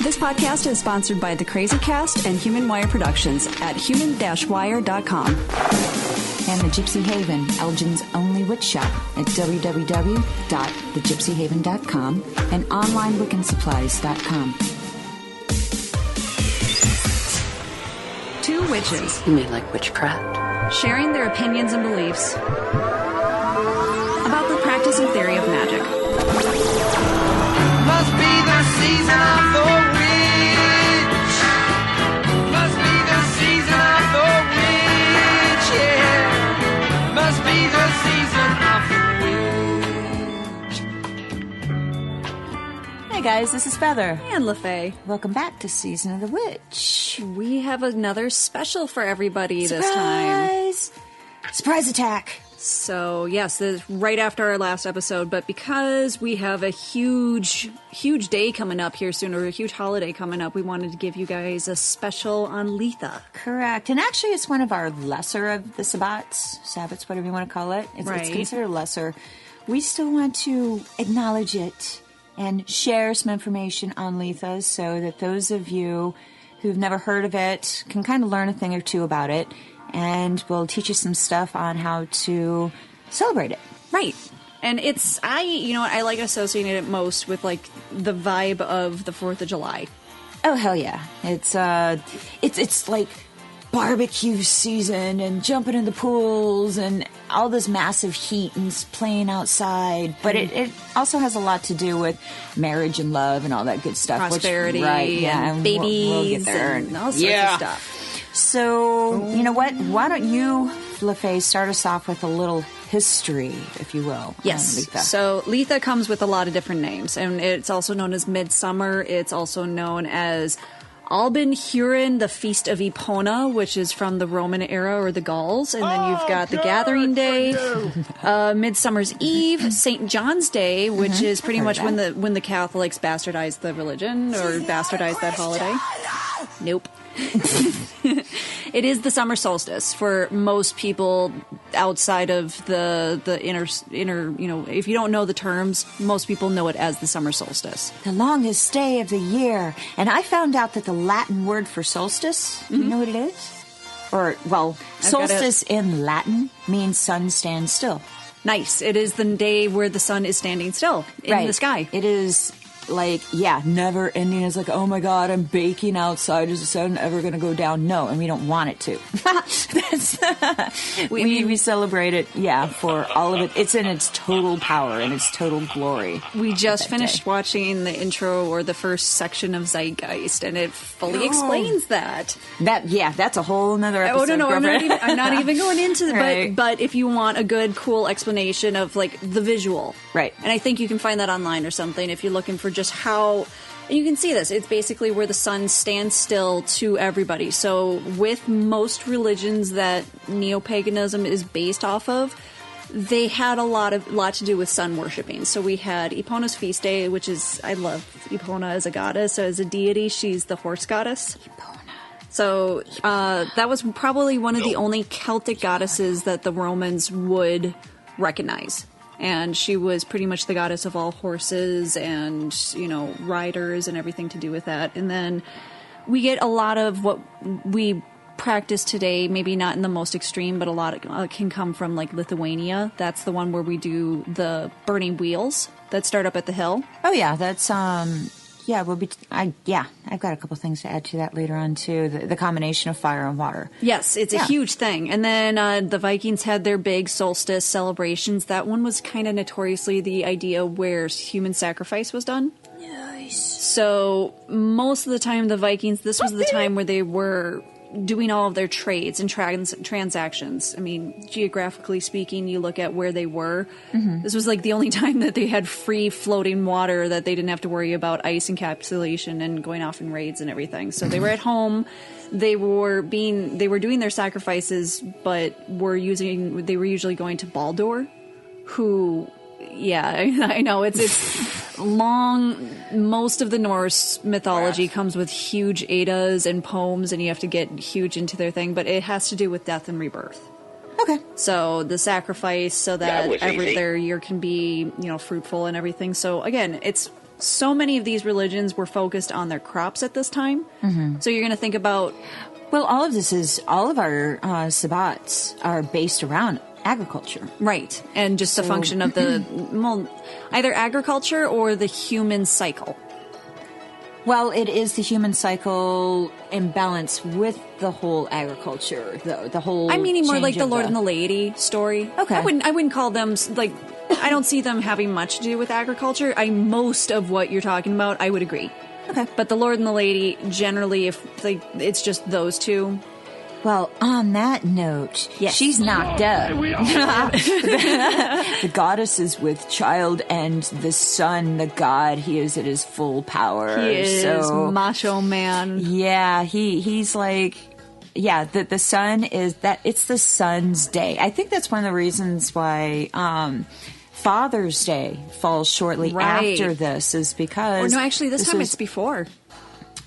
This podcast is sponsored by The Crazy Cast and Human Wire Productions at human-wire.com. And the Gypsy Haven, Elgin's only witch shop at www.thegypsyhaven.com and onlinewiccansupplies.com. Two witches. You mean like witchcraft? Sharing their opinions and beliefs about the practice and theory of magic. Must be the season of the witch. Must be the season of the witch, yeah. Must be the season of the witch. Hey guys, this is Feather. And LeFay. Welcome back to Season of the Witch. We have another special for everybody this time. Surprise attack! So, yes, this is right after our last episode, but because we have a huge day coming up here soon, or a huge holiday coming up, we wanted to give you guys a special on Litha. Correct. And actually, it's one of our lesser of the Sabbats, whatever you want to call it. It's considered lesser. We still want to acknowledge it and share some information on Litha so that those of you who've never heard of it can kind of learn a thing or two about it. And we'll teach you some stuff on how to celebrate it. Right. And I like associating it most with, like, the vibe of the 4th of July. Oh, hell yeah. It's like barbecue season and jumping in the pools and all this massive heat and playing outside. But it also has a lot to do with marriage and love and all that good stuff. Prosperity, and babies, we'll get there. and all sorts of stuff. So, you know what? Why don't you, LeFay, start us off with a little history, if you will. Yes. Litha. So, Litha comes with a lot of different names, and it's also known as Midsummer. It's also known as Alban Huron, the Feast of Epona, which is from the Roman era or the Gauls. And then you've got the Gathering Day, Midsummer's Eve, St. John's Day, which is pretty much when the Catholics bastardized the religion or bastardized that holiday. Nope. It is the summer solstice for most people outside of the inner, if you don't know the terms, most people know it as the summer solstice. The longest day of the year. And I found out that the Latin word for solstice, you know what it is? Solstice in Latin means sun stands still. Nice. It is the day where the sun is standing still in the sky. It is never ending. It's like, oh my God, I'm baking outside. Is the sun ever going to go down? No, and we don't want it to. We celebrate it, for all of it. It's in its total power and its total glory. We just finished watching the intro or the first section of Zeitgeist, and it fully explains that. That's a whole nother episode. Oh, no, I'm not even going into it, Right. but if you want a good, cool explanation of, like, the visual. Right. And I think you can find that online or something if you're looking for just how you can see this. It's basically where the sun stands still to everybody. So with most religions that neo-paganism is based off of, they had a lot to do with sun worshipping. So we had Epona's feast day, which is, I love Epona as a goddess. So as a deity, she's the horse goddess. So that was probably one of the only Celtic goddesses that the Romans would recognize. And she was pretty much the goddess of all horses and, riders and everything to do with that. And then we get a lot of what we practice today, maybe not in the most extreme, but a lot can come from, like, Lithuania. That's the one where we do the burning wheels that start up at the hill. Oh, yeah. That's, I've got a couple things to add to that later on, too. The combination of fire and water. Yes, it's a huge thing. And then the Vikings had their big solstice celebrations. That one was kind of notoriously the idea where human sacrifice was done. Nice. So most of the time, the Vikings, this was the time where they were doing all of their trades and transactions. I mean, geographically speaking, you look at where they were. Mm-hmm. This was like the only time that they had free floating water, that they didn't have to worry about ice encapsulation and going off in raids and everything. So they were at home. They were doing their sacrifices, but they were usually going to Baldur, who, I know it's long. Most of the Norse mythology comes with huge Eddas and poems, and you have to get huge into their thing, but it has to do with death and rebirth. Okay. So the sacrifice so that their year can be, fruitful and everything. So again, it's so many of these religions were focused on their crops at this time. So you're going to think about... Well, all of our sabbats are based around agriculture. Right. And just a function of the, well, either agriculture or the human cycle. Well, it is the human cycle in balance with the whole agriculture, the whole. I'm meaning more change like the of Lord and the Lady story. Okay. I wouldn't call them like. I don't see them having much to do with agriculture. Most of what you're talking about, I would agree. Okay. But the Lord and the Lady, generally, if it's just those two. Well, on that note, Yes. she's knocked up. The goddess is with child, and the sun, the god, he is at his full power. He is macho man. Yeah, he's like, yeah, the sun is that, it's the sun's day. I think that's one of the reasons why Father's Day falls shortly after this, is because... Or no, actually, this time it's before.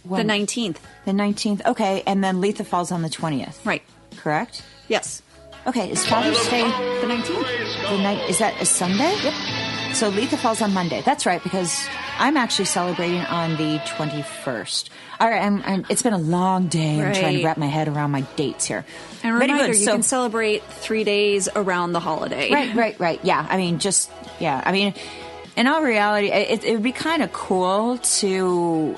When? The 19th. The 19th, okay, and then Litha falls on the 20th. Right. Correct? Yes. Okay, is Father's Day The 19th? the night? Is that a Sunday? Yep. So Litha falls on Monday. That's right, because I'm actually celebrating on the 21st. All right, it's been a long day. I'm trying to wrap my head around my dates here. And a reminder, you can celebrate 3 days around the holiday. Right. Yeah, I mean, in all reality, it would be kind of cool to...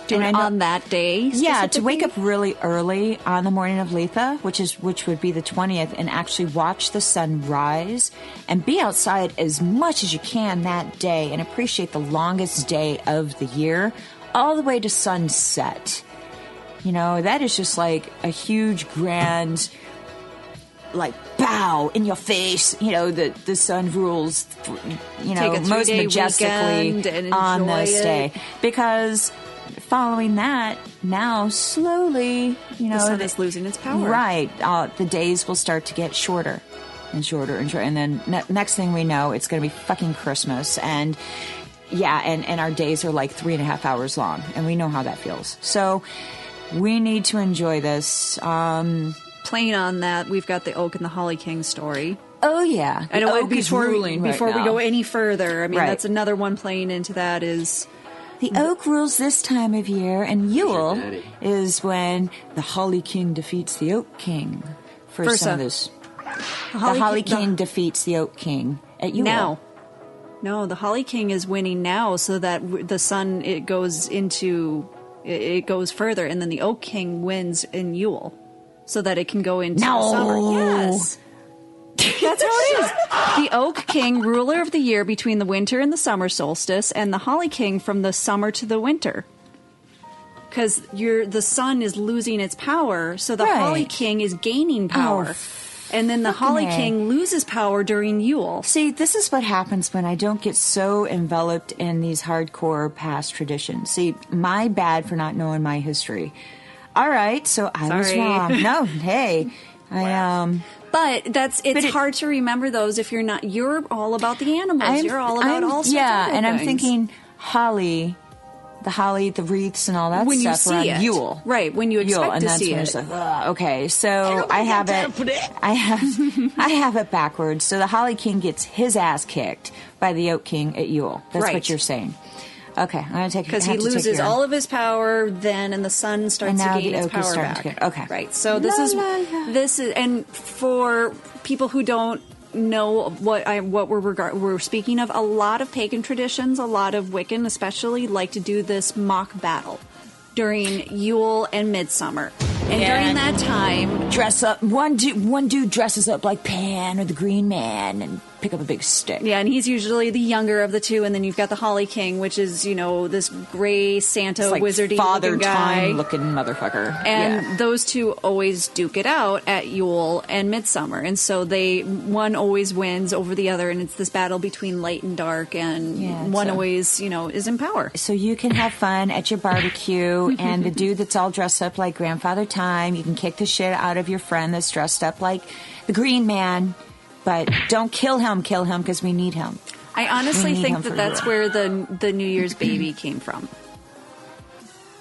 Do it on that day? Yeah, to wake up really early on the morning of Litha, which would be the 20th, and actually watch the sun rise and be outside as much as you can that day and appreciate the longest day of the year all the way to sunset. You know, that is just like a huge, grand, like, bow in your face. You know, the sun rules, you know, most majestically on this day. Because... following that, now slowly, you know, the sun is losing its power. Right. The days will start to get shorter and shorter and shorter. And then next thing we know, it's going to be fucking Christmas. And yeah, and our days are like 3.5 hours long. And we know how that feels. So we need to enjoy this. Playing on that, we've got the Oak and the Holly King story. Oh, yeah. I know before ruling we go any further, I mean, Right. that's another one playing into that is... The oak rules this time of year, and Yule is when the Holly King defeats the Oak King. For some of this. The Holly King defeats the Oak King at Yule. Now. No, the Holly King is winning now so that the sun, it goes further, and then the Oak King wins in Yule so that it can go into the summer. Yes. That's how it is. The Oak King, ruler of the year between the winter and the summer solstice, and the Holly King from the summer to the winter. Because the sun is losing its power, so the Holly King is gaining power. And then the Holly King loses power during Yule. See, this is what happens when I don't get so enveloped in these hardcore past traditions. See, my bad for not knowing my history. All right, so I was wrong. No, hey, But it's hard to remember those if you're all about the animals. You're all about all sorts of and things. I'm thinking holly, the wreaths and all that when stuff you see around it. Yule. Right, when you expect to see it. Like, okay, so I have it backwards. So the Holly King gets his ass kicked by the Oak King at Yule. That's what you're saying. Okay, I'm going to take... Because he loses all of his power then, and the sun starts to gain its power back. Okay. Right, so this is... And for people who don't know what we're speaking of, a lot of pagan traditions, a lot of Wiccan especially, like to do this mock battle during Yule and Midsummer. And during that time... Dress up... One dude dresses up like Pan or the Green Man and pick up a big stick. Yeah, and he's usually the younger of the two, and then you've got the Holly King, which is, you know, this gray Santa like wizardy Father guy. Time looking motherfucker. And those two always duke it out at Yule and Midsummer. And so one always wins over the other, and it's this battle between light and dark, and one always, you know, is in power. So you can have fun at your barbecue, and the dude that's all dressed up like Grandfather Time, you can kick the shit out of your friend that's dressed up like the Green Man. But don't kill him, because we need him. I honestly think that's where the New Year's baby came from.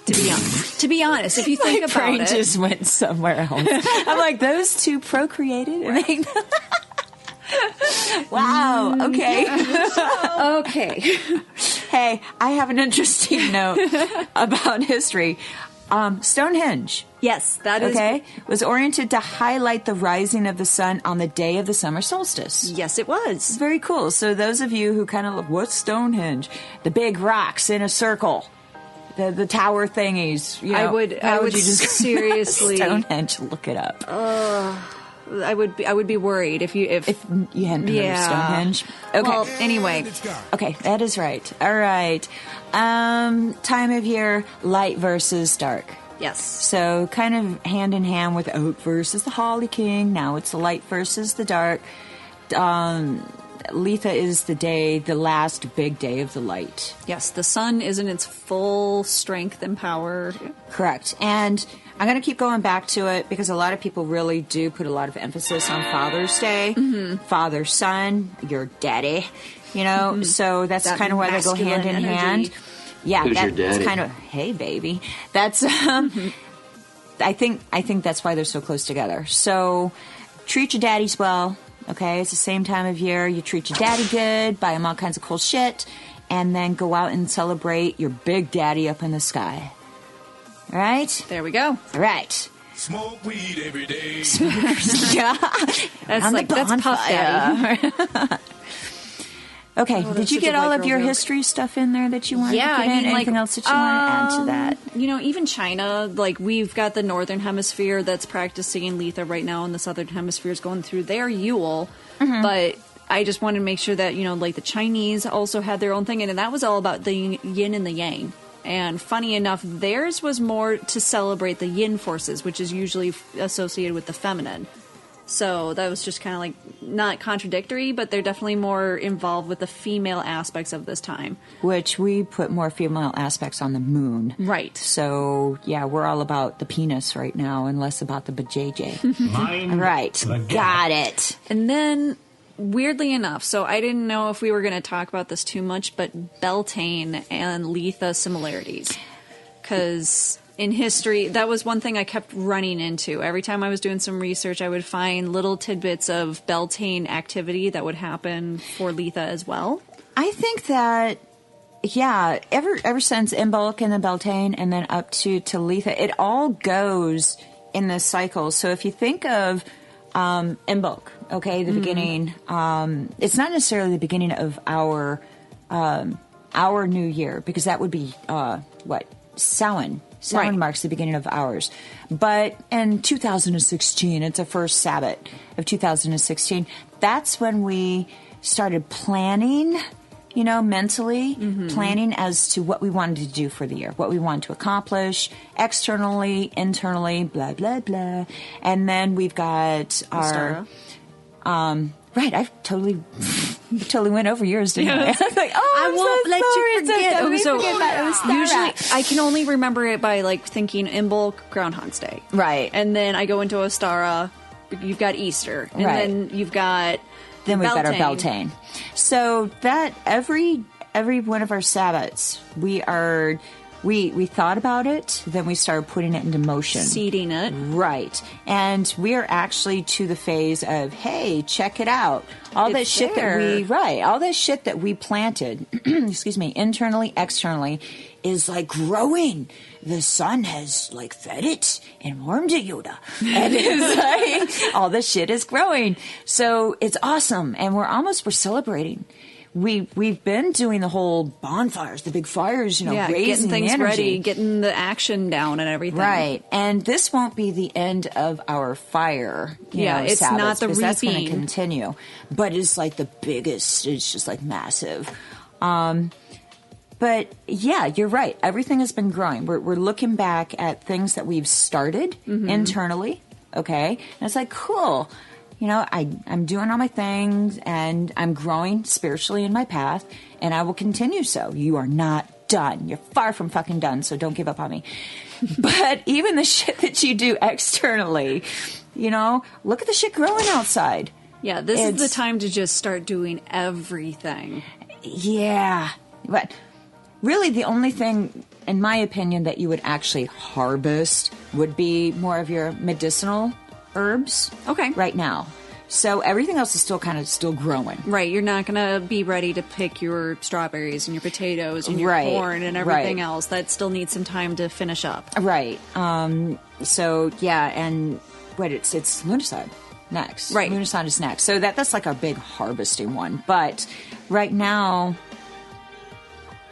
To be honest, if you think about brain it, just went somewhere else. I'm like, those two procreated. Wow. Okay. Okay. Hey, I have an interesting note about history. Stonehenge. Yes, that is. Okay, was oriented to highlight the rising of the sun on the day of the summer solstice. Yes, it was. Very cool. So those of you who kind of look, what's Stonehenge? The big rocks in a circle. The tower thingies. You know, I would you just seriously Stonehenge. Look it up. I would be worried if you hadn't heard of Stonehenge. Okay. Well, anyway. Okay, that is right. All right. Time of year, light versus dark. Yes. So kind of hand in hand with oak versus the holly king. Now it's the light versus the dark. Litha is the last big day of the light. Yes, the sun is in its full strength and power. Correct. And I'm going to keep going back to it because a lot of people really do put a lot of emphasis on Father's Day. Mm-hmm. Father, son, your daddy. You know, mm-hmm. So that's kind of why they go hand in hand. Yeah, Who's your daddy? That's kind of, hey, baby. That's, I think that's why they're so close together. So treat your daddies well, okay? It's the same time of year. You treat your daddy good, buy him all kinds of cool shit, and then go out and celebrate your big daddy up in the sky. All right? There we go. All right. Smoke weed every day. Yeah. That's Puff Daddy. Okay, did you get all of your history stuff in there that you wanted to put in? Anything else that you want to add to that? You know, even China, like, we've got the Northern Hemisphere that's practicing Litha right now, and the Southern Hemisphere is going through their Yule. Mm-hmm. But I just wanted to make sure that, you know, like, the Chinese also had their own thing, and that was all about the yin and the yang. And funny enough, theirs was more to celebrate the yin forces, which is usually associated with the feminine. So that was just kind of like not contradictory, but they're definitely more involved with the female aspects of this time. Which we put more female aspects on the moon. Right. So, yeah, we're all about the penis right now and less about the bajayjay. Right. Got it. And then, weirdly enough, so I didn't know if we were going to talk about this too much, but Beltane and Litha similarities. Because in history, that was one thing I kept running into. Every time I was doing some research, I would find little tidbits of Beltane activity that would happen for Litha as well. I think that, yeah, ever since Imbolc and the Beltane and then up to Litha, it all goes in this cycle. So if you think of Imbolc, okay, the beginning, it's not necessarily the beginning of our new year, because that would be, Samhain. Samhain marks the beginning of ours. But in 2016, it's the first Sabbath of 2016. That's when we started planning, you know, mentally planning as to what we wanted to do for the year, what we wanted to accomplish externally, internally, blah, blah, blah. And then we've got our... Right, I've totally went over yours, didn't I? I was like, I won't let you forget. So usually, I can only remember it by like thinking Imbolc, Groundhog's Day, right? And then I go into Ostara. You've got Easter, and then you've got we've got our Beltane. So that every one of our Sabbats, we thought about it, then we started putting it into motion. Seeding it. Right. And we are actually to the phase of, hey, check it out. All that shit that we planted, excuse me, internally, externally, is like growing. The sun has like fed it and warmed it, Yoda. And it's like, all this shit is growing. So it's awesome. And we're celebrating. We've been doing the whole bonfires, the big fires, you know, raising getting things the energy. ready, getting the action down and everything. Right. And this won't be the end of our fire. It's Sabbaths, not the reaping. That's going to continue. But it's like the biggest, it's just like massive. But yeah, you're right. Everything has been growing. We're looking back at things that we've started internally. Okay. And it's like, cool. You know, I'm doing all my things, and I'm growing spiritually in my path, and I will continue so. You are not done. You're far from fucking done, so don't give up on me. But even the shit that you do externally, you know, look at the shit growing outside. Yeah, this is the time to just start doing everything. Yeah. But really the only thing, in my opinion, that you would actually harvest would be more of your medicinal herbs. Okay. Right now. So everything else is still kind of still growing. Right. You're not going to be ready to pick your strawberries and your potatoes and your corn and everything else. That still needs some time to finish up. Right. So, yeah, and it's Lunasad next. Right. Lunasad is next. So that's like our big harvesting one. But right now...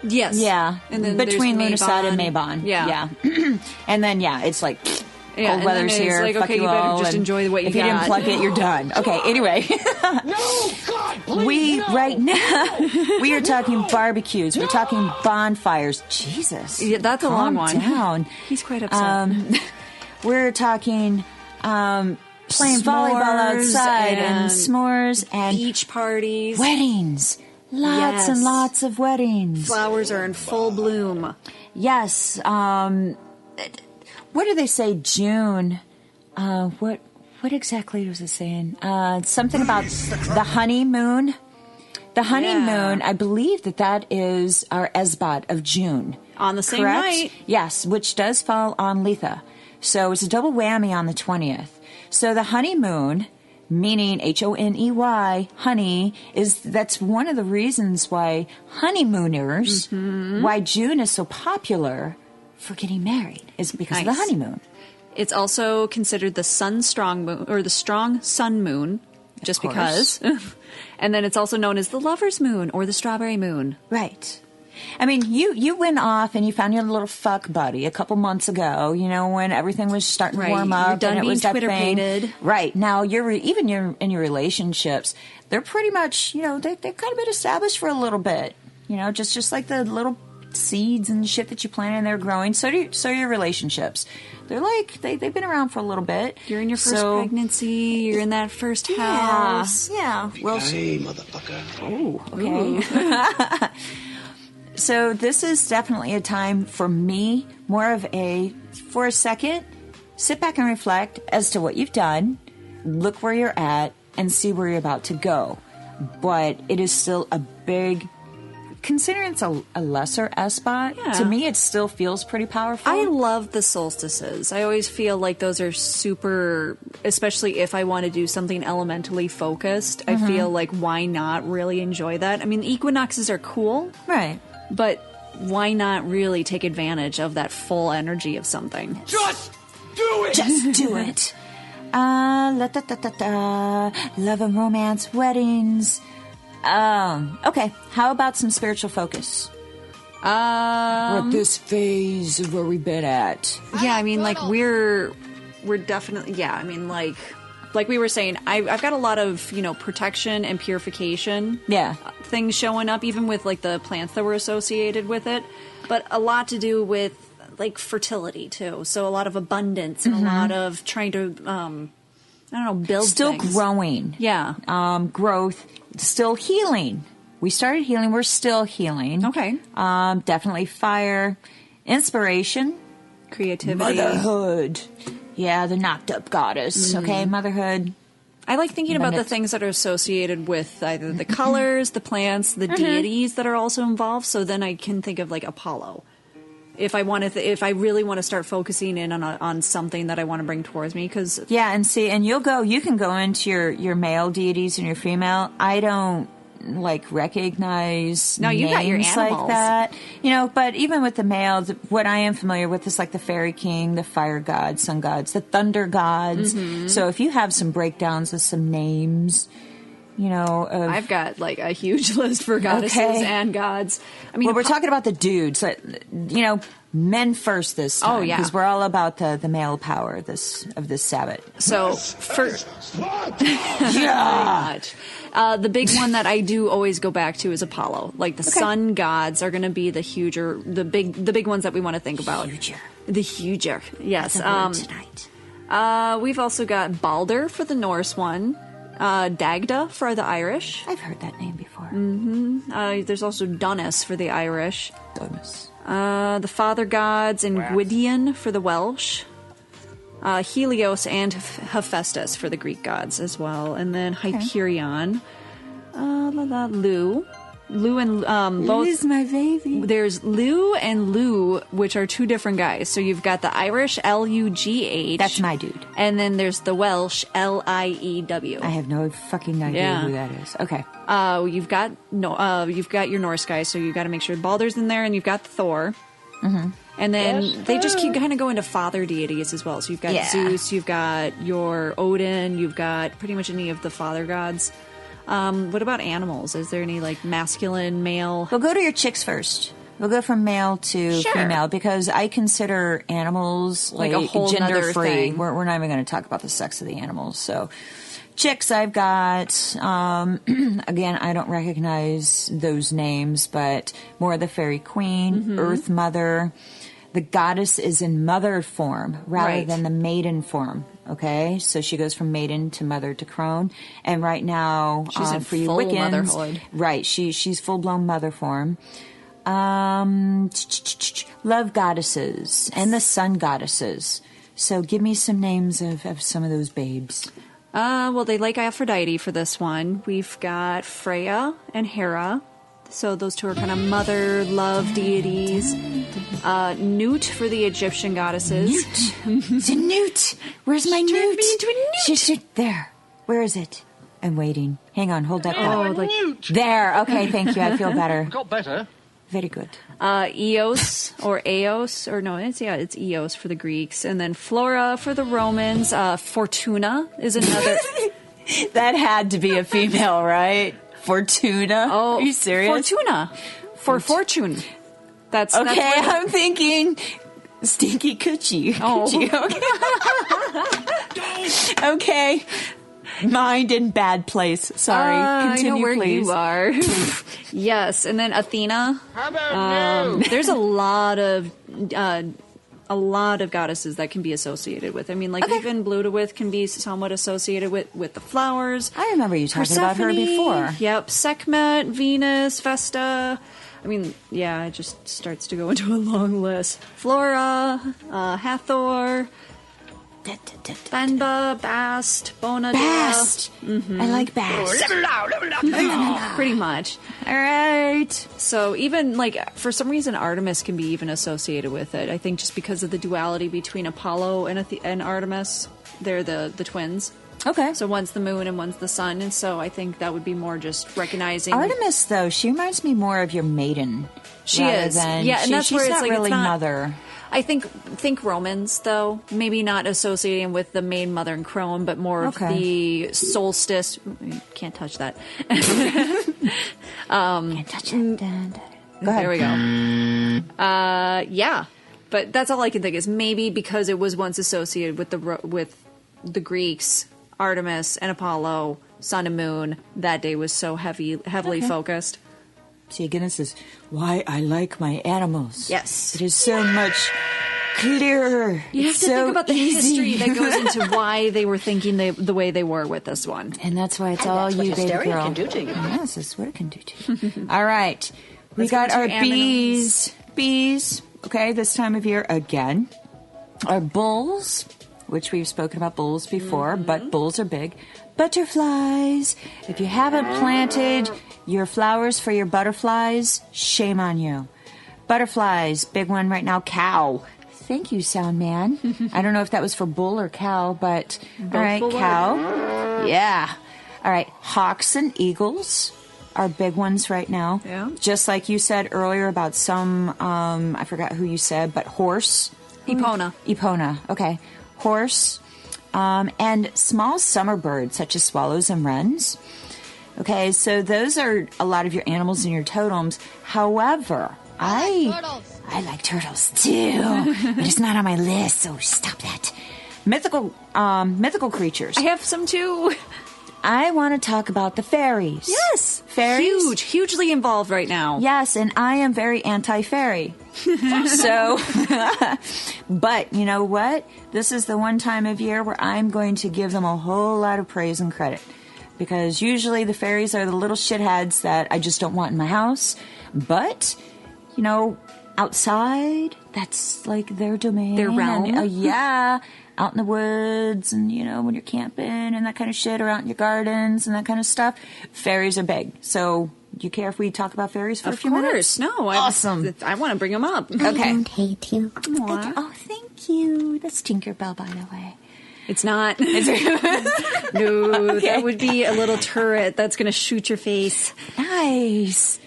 Yes. Yeah. And then between there's Lunasad and Mabon. Yeah. And then, it's like... Yeah, cold weather's here. Like, fuck okay, you you better all, just enjoy what you if got. If you didn't plug it, you're done. Okay, anyway. Right now, we are talking barbecues. We're talking bonfires. Jesus. Yeah, that's a long one. Down. He's quite upset. We're talking playing volleyball outside and s'mores and beach parties. Weddings. Lots and lots of weddings. Flowers are in full bloom. Yes. What do they say? June. What exactly was it saying? Something about the honeymoon. The honeymoon. I believe that is our Esbat of June. On the same correct? night. Yes, which does fall on Litha. So it's a double whammy on the 20th. So the honeymoon, meaning Honey, honey, that's one of the reasons why honeymooners, why June is so popular for getting married, is because of the honeymoon. It's also considered the strong moon, or the strong sun moon, just because. And then it's also known as the lover's moon or the strawberry moon. Right. I mean, you went off and you found your little fuck buddy a couple months ago, when everything was starting to warm up. You're done and it being was that Twitter-pated. thing. Right. Now, in your relationships, they're pretty much, they've kind of been established for a little bit. Just like the little seeds and shit that you plant and they're growing. So are your relationships. They're like, they've been around for a little bit. You're in your first pregnancy. You're in that first house. Yeah. Well, Hey, motherfucker. Oh, okay. So this is definitely a time for me, for a second, sit back and reflect as to what you've done, look where you're at, and see where you're about to go. But it is still a big... Considering it's a lesser Esbat, to me it still feels pretty powerful. I love the solstices. I always feel like those are super, especially if I want to do something elementally focused. I feel like why not really enjoy that? I mean, the equinoxes are cool. Right. But why not really take advantage of that full energy of something? Just do it! Just do it. Love and romance, weddings. Okay, how about some spiritual focus? We're at this phase of where we've been at. Yeah, I mean, like, we're definitely, I mean, like we were saying, I've got a lot of, protection and purification things showing up, even with, like, the plants that were associated with it, but a lot to do with, like, fertility, too. So a lot of abundance and a lot of trying to, build Still things. growing. Yeah. Growth. Still healing. We started healing. We're still healing. Okay. Definitely fire. Inspiration. Creativity. Motherhood. Yeah, the knocked up goddess. Okay, motherhood. I like thinking about the things that are associated with either the colors, the plants, the deities that are also involved. So then I can think of like Apollo. If I want to, if I really want to start focusing in on something that I want to bring towards me, because and you can go into your male deities and your female. I don't recognize you got your names animals like that, but even with the male, what I am familiar with is like the fairy king, the fire gods, sun gods, the thunder gods. So if you have some breakdowns of some names, I've got like a huge list for goddesses and gods. I mean, we're talking about the dudes, men first this time. Oh, yeah. Because we're all about the male power of this Sabbath. So, the big one that I do always go back to is Apollo. Like the sun gods are going to be the big ones that we want to think about. The huger. Yes. Tonight. We've also got Balder for the Norse one. Dagda for the Irish. I've heard that name before. There's also Donis for the Irish. Donis. The Father Gods and Gwydion for the Welsh. Helios and Hephaestus for the Greek gods as well. And then Hyperion. Lu. Lu and both. Lou's my baby. There's Lu and Lou, which are two different guys. So you've got the Irish Lugh. That's my dude. And then there's the Welsh Liew. I have no fucking idea who that is. Okay. You've got your Norse guys, so you've got to make sure Baldur's in there, and you've got Thor. Mm-hmm. And then they just keep kind of going to father deities as well. So you've got Zeus, you've got your Odin, you've got pretty much any of the father gods. What about animals? Is there any like masculine, male? We'll go to your chicks first. We'll go from male to female because I consider animals like a whole gender free. We're not even going to talk about the sex of the animals. So chicks, I've got, again, I don't recognize those names, but more the fairy queen, earth mother. The goddess is in mother form rather than the maiden form. Okay, so she goes from maiden to mother to crone, and right now she's in for you full Wiccans, motherhood. Right? She's full blown mother form. Love goddesses and the sun goddesses. So give me some names of some of those babes. Well, they like Aphrodite for this one. We've got Freya and Hera. So those two are kind of mother love deities. Newt for the Egyptian goddesses. Newt. It's a newt. Where's my newt? Turned me into a newt. She's there. Where is it? I'm waiting. Hang on. Hold that thought. Newt. There. Okay. Thank you. I feel better. Got better. Very good. Eos or Eos, or no, it's Eos for the Greeks, and then Flora for the Romans. Fortuna is another. That had to be a female, right? Fortuna. Oh, are you serious? Fortuna for fortune. That's okay. That's I'm thinking stinky coochie. Oh. Coochie. Okay. Mind in bad place. Sorry. Continue, I know where please. you are. Yes, and then Athena. How about you? There's a lot of goddesses that can be associated with. I mean, like even Bludowith can be somewhat associated with the flowers. I remember you talking about her before. Yep, Sekhmet, Venus, Vesta. I mean, yeah, it just starts to go into a long list. Flora, Hathor, Benba, Bast, Bona. Bast. I like Bast. Pretty much. All right. So even like for some reason Artemis can be even associated with it. I think just because of the duality between Apollo and Artemis. They're the twins. Okay. So one's the moon and one's the sun, and so I think that would be more just recognizing Artemis, though, she reminds me more of your maiden. She is. And that's she's where it's not like really it's not mother. I think Romans, though, maybe not associating with the main mother and crone, but more of the solstice. Can't touch that. Can't touch it. Go ahead. There we go. Yeah, but that's all I can think is maybe because it was once associated with the Greeks, Artemis and Apollo, sun and moon. That day was so heavily focused. See, again, this is why I like my animals. Yes. It is so much clearer. You have It's to so think about the easy. history that goes into why they were thinking the way they were with this one. And that's why it's all you, baby girl. can do to you. Yes, that's what it can do to you. All right. We Let's go got to our animals. bees, okay, this time of year again. Our bulls, which we've spoken about bulls before, but bulls are big. Butterflies. If you haven't planted your flowers for your butterflies, shame on you. Butterflies, big one right now, cow. Thank you, sound man. I don't know if that was for bull or cow, but all right, cow. Yeah. All right, hawks and eagles are big ones right now. Yeah. Just like you said earlier about some, I forgot who you said, but horse. Epona. Epona, okay. Horse. And small summer birds such as swallows and wrens. Okay, so those are a lot of your animals in your totems. However, I like turtles too, but it's not on my list, so stop that. Mythical creatures. I have some too. I want to talk about the fairies. Yes. Fairies. Hugely involved right now. Yes, and I am very anti-fairy. So, but you know what? This is the one time of year where I'm going to give them a whole lot of praise and credit. Because usually the fairies are the little shitheads that I just don't want in my house. But, you know, outside, that's like their domain. Their realm. And, yeah. out in the woods and, when you're camping and that kind of shit, or out in your gardens and that kind of stuff, fairies are big. So do you care if we talk about fairies for a few minutes? No. Awesome. I want to bring them up. Okay. I hate you. Oh, thank you. That's Tinkerbell, by the way. It's not. No, Okay. that would be a little turret that's going to shoot your face. Nice.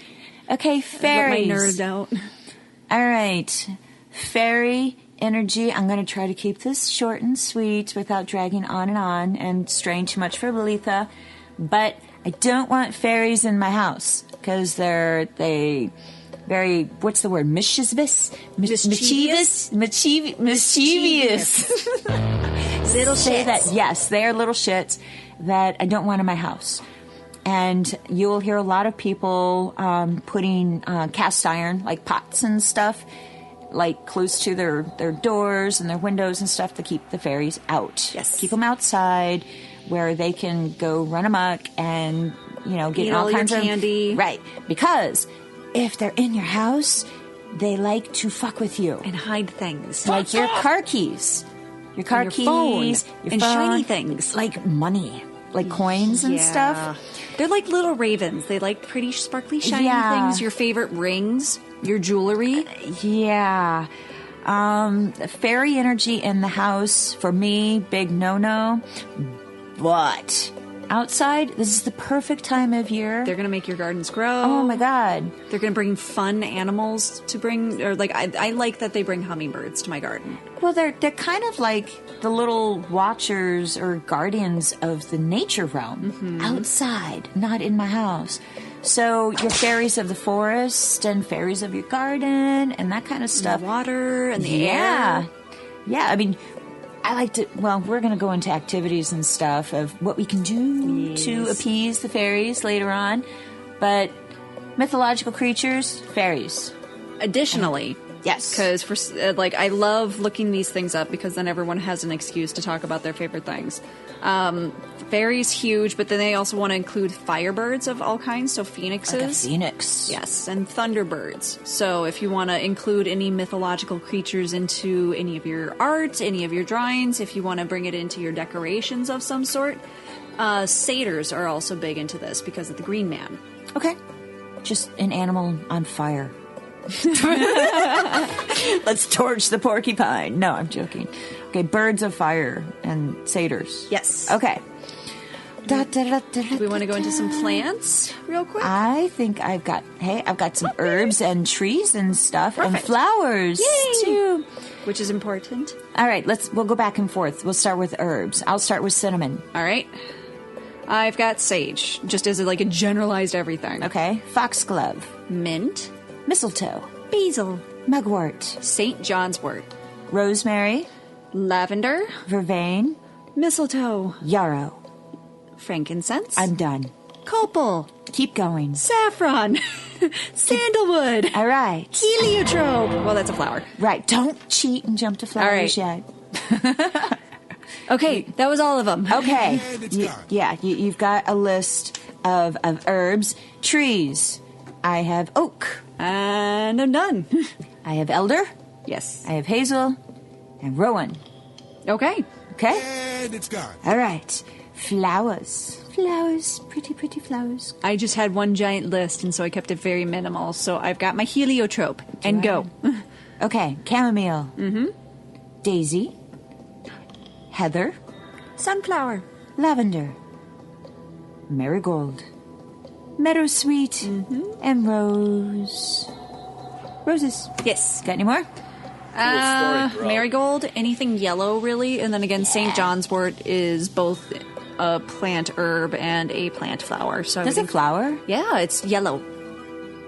Okay, fairies. Let my nerves out. All right. Fairy energy. I'm going to try to keep this short and sweet without dragging on and straying too much for Litha. But I don't want fairies in my house because they're very, what's the word? Mischievous? Mischievous? Mischievous. Little Say shits. that, yes, they are little shits that I don't want in my house. And you will hear a lot of people putting cast iron, like pots and stuff, like close to their doors and their windows and stuff to keep the fairies out. Yes. Keep them outside where they can go run amok and, get Eat all all your kinds candy. of... Right. Because if they're in your house, they like to fuck with you. And hide things. Like your car keys. Your car And your phone. keys. Your And phone, shiny things. Like money. Like coins and stuff. They're like little ravens. They like pretty sparkly, shiny Yeah. things. Your favorite rings, your jewelry. Yeah. Fairy energy in the house, for me, big no-no. But outside, this is the perfect time of year. They're going to make your gardens grow. Oh my God. They're going to bring fun animals to bring, or like, I like that they bring hummingbirds to my garden. Well, they're kind of like the little watchers or guardians of the nature realm. Outside, not in my house. So your fairies of the forest and fairies of your garden and that kind of stuff. The water and the Yeah. air. Yeah, I mean, I like to, well, we're going to go into activities and stuff of what we can do to appease the fairies later on. But mythological creatures, fairies. Additionally, Yes. because for I love looking these things up because then everyone has an excuse to talk about their favorite things. Fairies huge, but then they also want to include firebirds of all kinds, so phoenixes. Like a phoenix. Yes, and thunderbirds. So if you want to include any mythological creatures into any of your art, any of your drawings, if you want to bring it into your decorations of some sort, satyrs are also big into this because of the Green Man. Okay. Just an animal on fire. Let's torch the porcupine. No, I'm joking. Okay, birds of fire and satyrs. Yes. Okay. Do we want to go into some plants real quick? I think I've got some herbs and trees and stuff and Perfect. flowers too. Which is important. All right, we'll go back and forth. We'll start with herbs. I'll start with cinnamon. All right. I've got sage, just as like a generalized everything. Okay. Foxglove, Mint, mistletoe, basil, mugwort, St. John's wort, rosemary, lavender, vervain, mistletoe, yarrow. frankincense, I'm done. copal, Keep going. saffron, sandalwood, All right. heliotrope. Well, that's a flower. Right. Don't cheat and jump to flowers yet. Okay, that was all of them. Okay. And it's gone. You've got a list of herbs. Trees. I have oak. And I'm done. I have elder. Yes. I have hazel. And rowan. Okay. Okay? And it's gone. All right. Flowers. Flowers. Pretty, pretty flowers. I just had one giant list, and so I kept it very minimal. So I've got my heliotrope. And go. Okay. Chamomile. Mm-hmm. Daisy. Heather. Sunflower. Lavender. Marigold. Meadowsweet. And rose. Roses. Yes. Got any more? Marigold, anything yellow, really. And then again, St. John's wort is both a plant herb and a plant flower. So I Does would it flower? Yeah, it's yellow.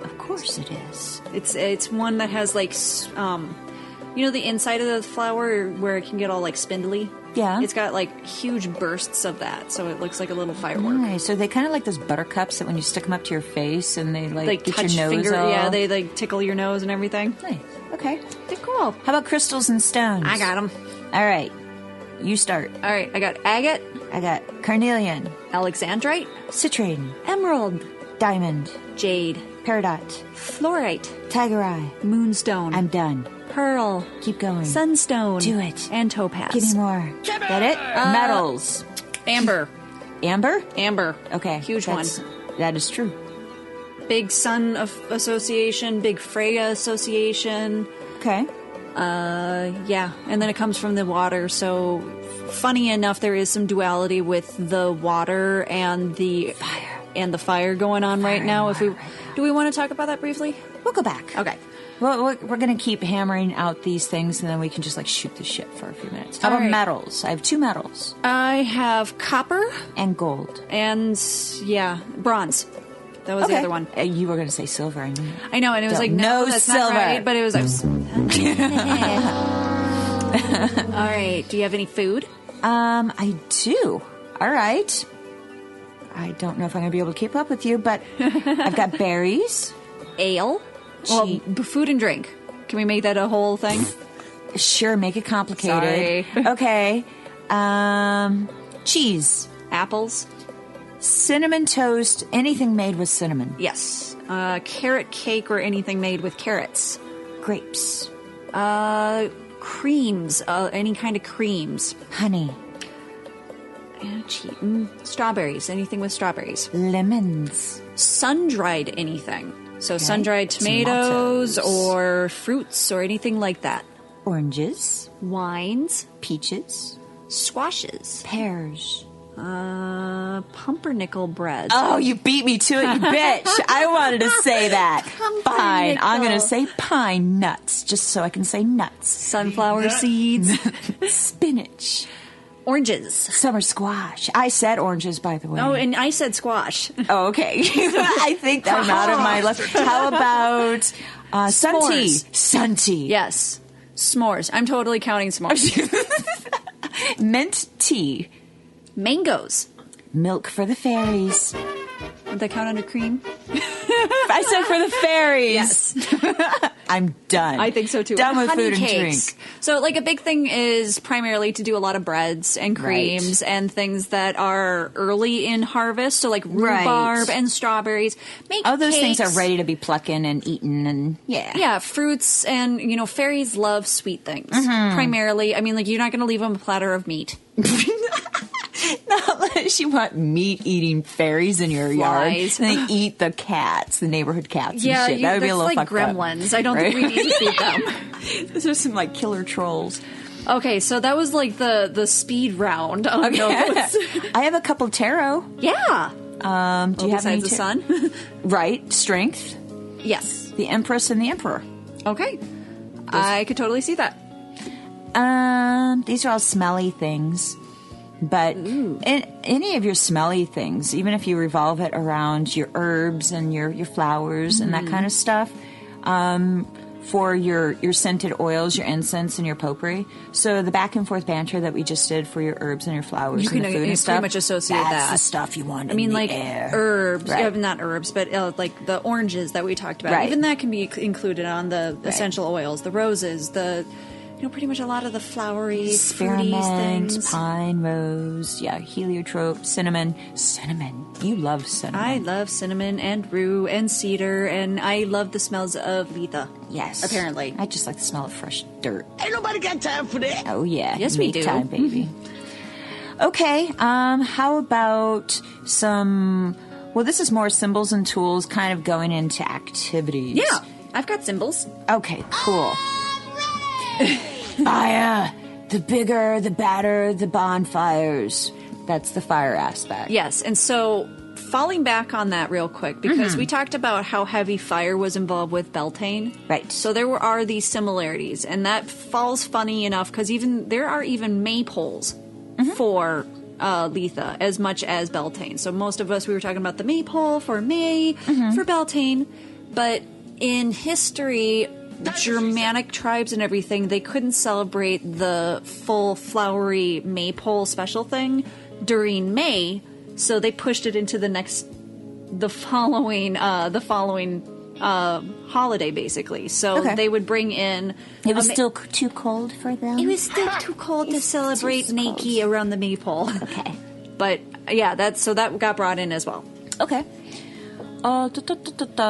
Of course it is. It's one that has like, the inside of the flower where it can get all like spindly. Yeah. It's got like huge bursts of that, so it looks like a little firework. Nice. So they kind of like those buttercups that when you stick them up to your face and they like get touch your nose finger, all... yeah, they like tickle your nose and everything. Nice. Okay. They're cool. How about crystals and stones? I got them. All right. You start. All right, I got agate, I got carnelian, alexandrite, citrine, emerald, Diamond. Jade. Peridot. Fluorite. Tiger eye. Moonstone. I'm done. Pearl. Keep going. Sunstone. Do it. And topaz. Give me more. That it? Metals. Amber. Amber? Amber. Okay. Huge one. That is true. Big Sun Association, big Freya Association. Okay. Yeah. And then it comes from the water, so funny enough, there is some duality with the water and the fire going on right now. Do we want to talk about that briefly? We'll go back. Okay. Well, we're going to keep hammering out these things, and then we can just shoot the shit for a few minutes. How All about right. metals? I have 2 metals. I have copper And gold. and bronze. That was the other one. You were going to say silver, I knew. I know, and it was Don't. no, No that's silver. not right. But it was. All right. Do you have any food? I do. All right. I don't know if I'm going to be able to keep up with you, but I've got berries. Ale. Well, food and drink. Can we make that a whole thing? Sure, make it complicated. Sorry. Okay. Cheese. Apples. Cinnamon toast, anything made with cinnamon. Yes. Carrot cake or anything made with carrots. Grapes. Creams. Any kind of creams. Honey. Strawberries. Anything with strawberries. Lemons. Sun-dried anything. So sun-dried tomatoes or fruits or anything like that. Oranges. Wines. Peaches. Squashes. Pears. Pumpernickel bread. Oh, you beat me to it, you bitch. I wanted to say that. Fine. I'm going to say pine nuts, just so I can say nuts. Sunflower seeds. Spinach. Oranges. Summer squash. I said oranges, by the way. Oh, and I said squash. Oh, okay. I think I'm out of my left. How about sun tea? S'mores. Sun tea. Yes. S'mores. I'm totally counting s'mores. Mint tea. Mangoes. Milk for the fairies. Would that count under cream? I said for the fairies. Yes. I'm done. I think so too. Done with Honey food and cakes. drink. So, a big thing is primarily to do a lot of breads and creams and things that are early in harvest. So, rhubarb and strawberries. Make those cakes. things are ready to be plucking and eaten, and Yeah, fruits and fairies love sweet things primarily. I mean, you're not going to leave them a platter of meat. Not unless you want meat-eating fairies in your Flies. yard. And they eat the cats, the neighborhood cats Yeah, and shit. That would be a little that's fucked up. gremlins. I don't think we need to feed them. Those are some killer trolls. Okay, so that was the speed round. On notes. I have a couple tarot. Yeah. Do you have any besides the sun? Right, strength. Yes. The Empress and the Emperor. Okay. I could totally see that. These are all smelly things. But any of your smelly things, even if you revolve it around your herbs and your flowers and that kind of stuff, for your scented oils, your incense, and your potpourri. So the back and forth banter that we just did for your herbs and your flowers You can and the food and stuff. pretty much associate that's that. the stuff you want. I mean, in the air. herbs, Right. not herbs, but the oranges that we talked about. Right. Even that can be included on the essential oils, the roses, pretty much a lot of the flowery, fruity Spearmint, things. pine, rose, heliotrope, cinnamon. Cinnamon. You love cinnamon. I love cinnamon and rue and cedar, and I love the smells of Litha. Yes. Apparently. I just like the smell of fresh dirt. Ain't nobody got time for that. Oh, yeah. Yes, we Make do. time, baby. Okay, how about some... Well, this is more symbols and tools kind of going into activities. Yeah, I've got symbols. Okay, cool. Fire! The bigger, the badder, the bonfires. That's the fire aspect. Yes, and so falling back on that real quick, because we talked about how heavy fire was involved with Beltane. Right. So there are these similarities, and that falls funny enough because there are even maypoles for Litha as much as Beltane. So most of us, we were talking about the maypole for May, for Beltane, but in history, Germanic tribes and everything, they couldn't celebrate the full flowery maypole special thing during May, so they pushed it into the following holiday, basically. So they would bring in... It was still too cold for them? It was still too cold to celebrate Nike around the maypole. Okay. But, yeah, that got brought in as well. Okay.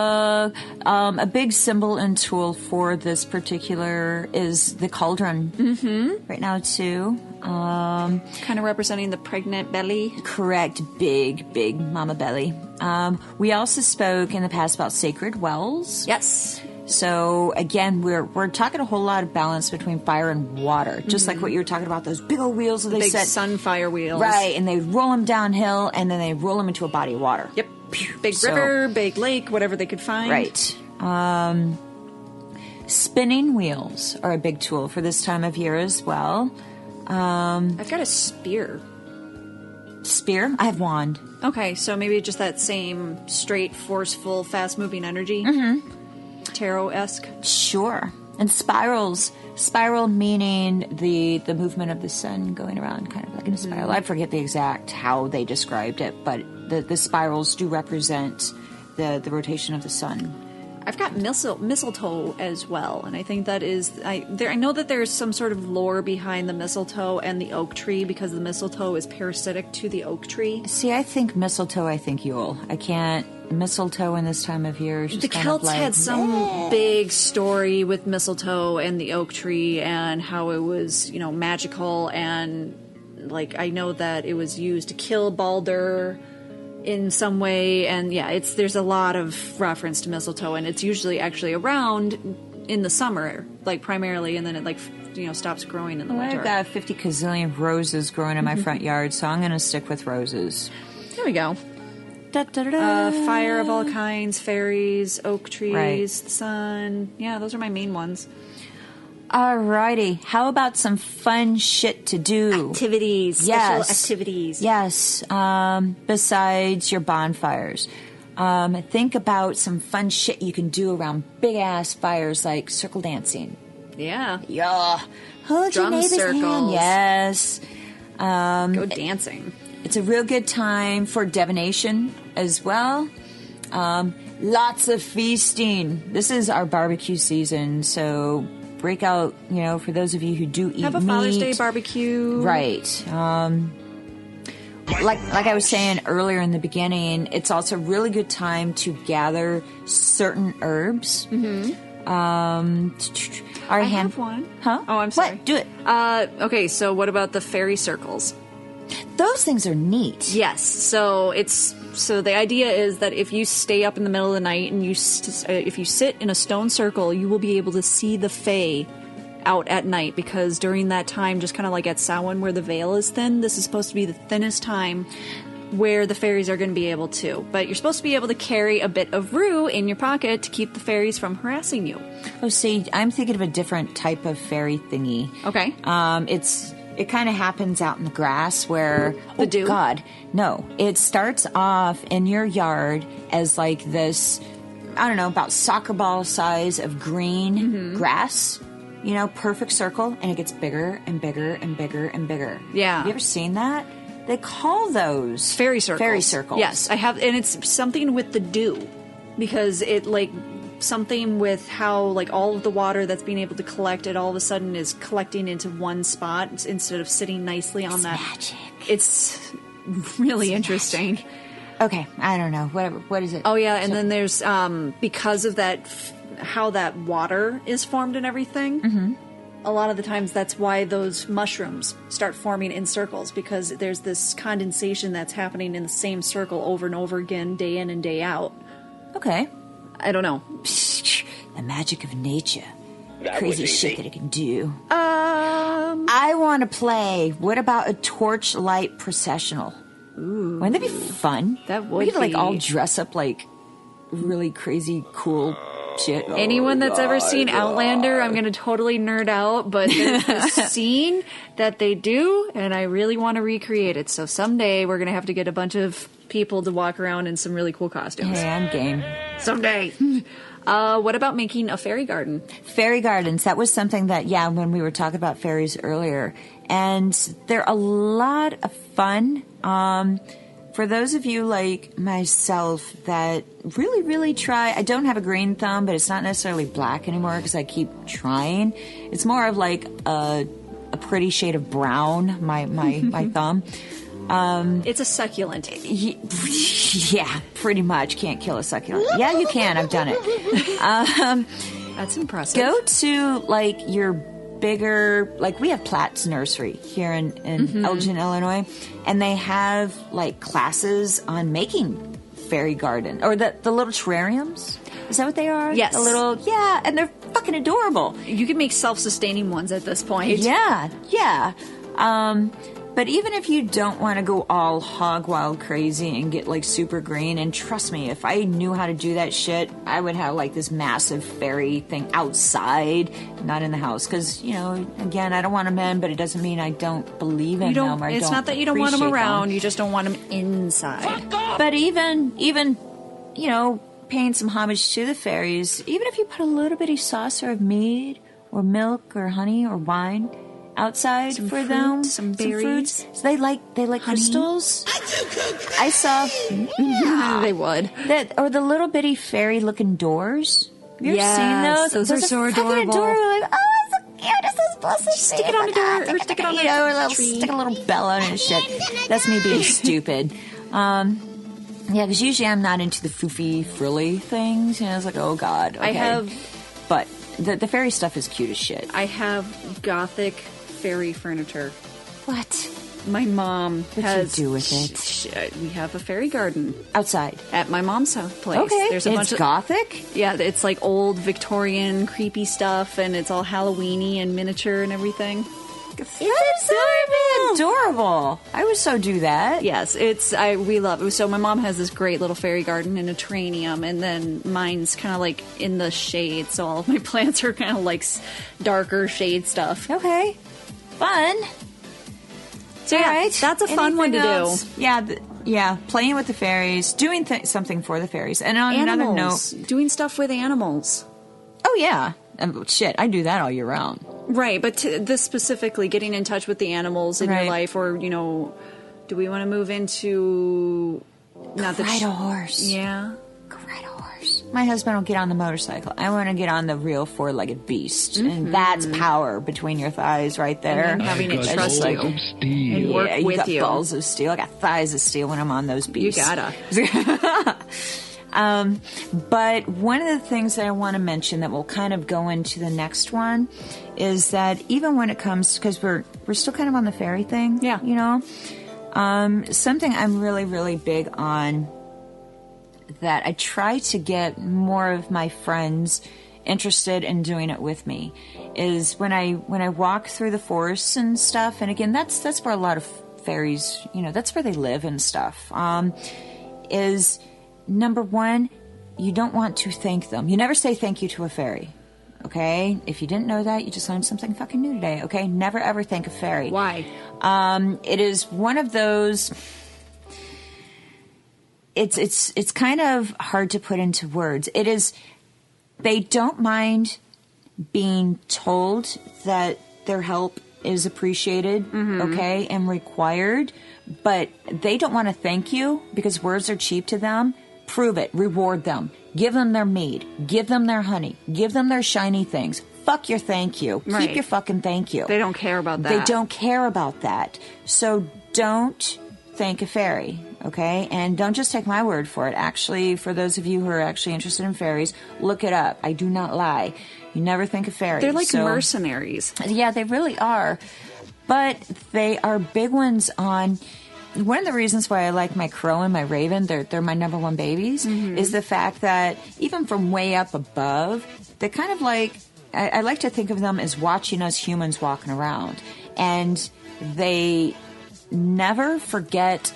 A big symbol and tool for this particular is the cauldron. Mm-hmm. Right now, too. Kind of representing the pregnant belly. Correct. Big mama belly. We also spoke in the past about sacred wells. Yes. So again, we're talking a whole lot of balance between fire and water, just like what you were talking about, those big old wheels that they big set. sunfire wheels. Right, and they roll them downhill, and then they roll them into a body of water. Yep. Big river, big lake, whatever they could find. Right. Spinning wheels are a big tool for this time of year as well. I've got a spear. Spear? I have wand. Okay, so maybe just that same straight, forceful, fast-moving energy. Mm-hmm. Tarot-esque. Sure. And spirals. Spiral meaning the movement of the sun going around kind of like in a spiral. I forget the exact how they described it, but the spirals do represent the rotation of the sun. I've got mistletoe as well, and I think that is... I know that there's some sort of lore behind the mistletoe and the oak tree because the mistletoe is parasitic to the oak tree. See, I think mistletoe, I think Yule. I can't... Mistletoe in this time of year is just the kind Celts of like, had some big story with mistletoe and the oak tree and how it was, magical, and like I know that it was used to kill Balder in some way, and there's a lot of reference to mistletoe, and it's usually actually around in the summer, like primarily, and then it stops growing in the winter. I've got 50 gazillion roses growing in my front yard, so I'm going to stick with roses. There we go. Fire of all kinds, fairies, oak trees, the sun. Yeah, those are my main ones. Alrighty. How about some fun shit to do? Activities. Special activities. Yes. Besides your bonfires. Think about some fun shit you can do around big-ass fires like circle dancing. Yeah. Yeah. Hold Drum your neighbor's circles. hand. Yes. Go dancing. It's a real good time for divination as well. Lots of feasting. This is our barbecue season, so break out, for those of you who do eat meat. Have a Father's Day barbecue. Right. Like I was saying earlier in the beginning, it's also a really good time to gather certain herbs. Mm-hmm. I have one. Huh? Oh, I'm sorry. What? Do it. Okay, so what about the fairy circles? Those things are neat. Yes. So the idea is that if you stay up in the middle of the night and if you sit in a stone circle, you will be able to see the Fae out at night, because during that time, just kind of like at Samhain where the veil is thin, this is supposed to be the thinnest time where the fairies are going to be able to. But you're supposed to be able to carry a bit of rue in your pocket to keep the fairies from harassing you. Oh, see, I'm thinking of a different type of fairy thingy. Okay. It kind of happens out in the grass where... The dew? Oh, God. No. It starts off in your yard as like this, I don't know, about soccer ball size of green grass. Perfect circle. And it gets bigger and bigger and bigger and bigger. Yeah. Have you ever seen that? They call those... Fairy circles. Fairy circles. Yes, I have. And it's something with the dew. Because it, something with how all of the water that's being able to collect, it all of a sudden is collecting into one spot instead of sitting nicely on that. Magic. It's really interesting. Magic. Okay, I don't know. Whatever. What is it? Oh yeah, and then there's because of that, how that water is formed and everything. Mm-hmm. A lot of the times that's why those mushrooms start forming in circles, because there's this condensation that's happening in the same circle over and over again, day in and day out. Okay. I don't know. The magic of nature. Crazy shit that it can do. I want to play. What about a torchlight processional? Ooh. Wouldn't that be fun? That would We could be. all dress up really crazy, cool shit. Anyone that's ever seen Outlander, I'm going to totally nerd out, but there's this scene that they do, and I really want to recreate it. So someday we're going to have to get a bunch of people to walk around in some really cool costumes. Hey, I'm game. Someday. What about making a fairy garden? Fairy gardens. That was something that, when we were talking about fairies earlier. And they're a lot of fun. For those of you like myself that really, really try, I don't have a green thumb, but it's not necessarily black anymore because I keep trying. It's more of a pretty shade of brown, my thumb. It's a succulent. Yeah, pretty much. Can't kill a succulent. Yeah, you can. I've done it. That's impressive. Go to, like, your bigger, like, we have Platt's Nursery here in Elgin, Illinois, and they have, like, classes on making fairy garden, or the little terrariums. Is that what they are? Yes. The little, yeah, and they're fucking adorable. You can make self-sustaining ones at this point. Yeah, yeah. But even if you don't want to go all hog wild crazy and get, like, super green, and trust me, if I knew how to do that shit, I would have, like, this massive fairy thing outside, not in the house. Because, you know, again, I don't want them in, but it doesn't mean I don't believe in them. Or it's not that you don't want them around, you just don't want them inside. But even, you know, paying some homage to the fairies, even if you put a little bitty saucer of mead or milk or honey or wine outside some for fruit, them, some berries. So they like crystals. I saw They would. that, or the little bitty fairy looking doors. Have you ever seen those? Those are so adorable. Like, oh, it's so cute. It's so blessed. Stick it on the door, or stick it on the tree. Stick a little bell on it and shit. That's me being stupid. Yeah, because usually I'm not into the foofy, frilly things. You know, it's like, oh god. Okay. But the fairy stuff is cute as shit. I have gothic fairy furniture. What? My mom has. What do you do with it? We have a fairy garden Outside. at my mom's place. Okay. There's a bunch of gothic? Yeah, it's like old Victorian creepy stuff, and it's all Halloweeny and miniature and everything. It's adorable. I would so do that. Yes, we love it. So my mom has this great little fairy garden in a terrarium, and then mine's kind of like in the shade, so all of my plants are kind of like darker shade stuff. Okay. Fun. So yeah, right. that's a fun one to do. Yeah, playing with the fairies, doing something for the fairies. And on another note, doing stuff with animals. Oh yeah, shit, I do that all year round. Right, but this specifically, getting in touch with the animals in your life, or, you know, do we want to move into... Ride a horse. Yeah. Go ride a horse. My husband will get on the motorcycle. I want to get on the real four-legged beast. And that's power between your thighs right there. And then having it trust you and work with you. you. Got balls of steel. I got thighs of steel when I'm on those beasts. You gotta. But one of the things that I want to mention that will kind of go into the next one is that even when it comes, because we're still kind of on the fairy thing, yeah, you know, something I'm really, really big on that I try to get more of my friends interested in doing it with me is when I walk through the forests and stuff. And again, that's where a lot of fairies, you know, that's where they live and stuff. Is number one, you don't want to thank them. You never say thank you to a fairy. Okay? If you didn't know that, you just learned something fucking new today. Okay? Never ever thank a fairy. Why? It is one of those. It's kind of hard to put into words. It is. They don't mind being told that their help is appreciated, okay, and required, but they don't want to thank you because words are cheap to them. Prove it. Reward them. Give them their mead. Give them their honey. Give them their shiny things. Fuck your thank you. Right. Keep your fucking thank you. They don't care about that. They don't care about that. So don't thank a fairy, okay? And don't just take my word for it. Actually, for those of you who are actually interested in fairies, look it up. I do not lie. You never think of fairies. They're like mercenaries. Yeah, they really are. But they are big ones on... One of the reasons why I like my crow and my raven, they're my number one babies, is the fact that even from way up above, they're kind of like... I like to think of them as watching us humans walking around. And they never forget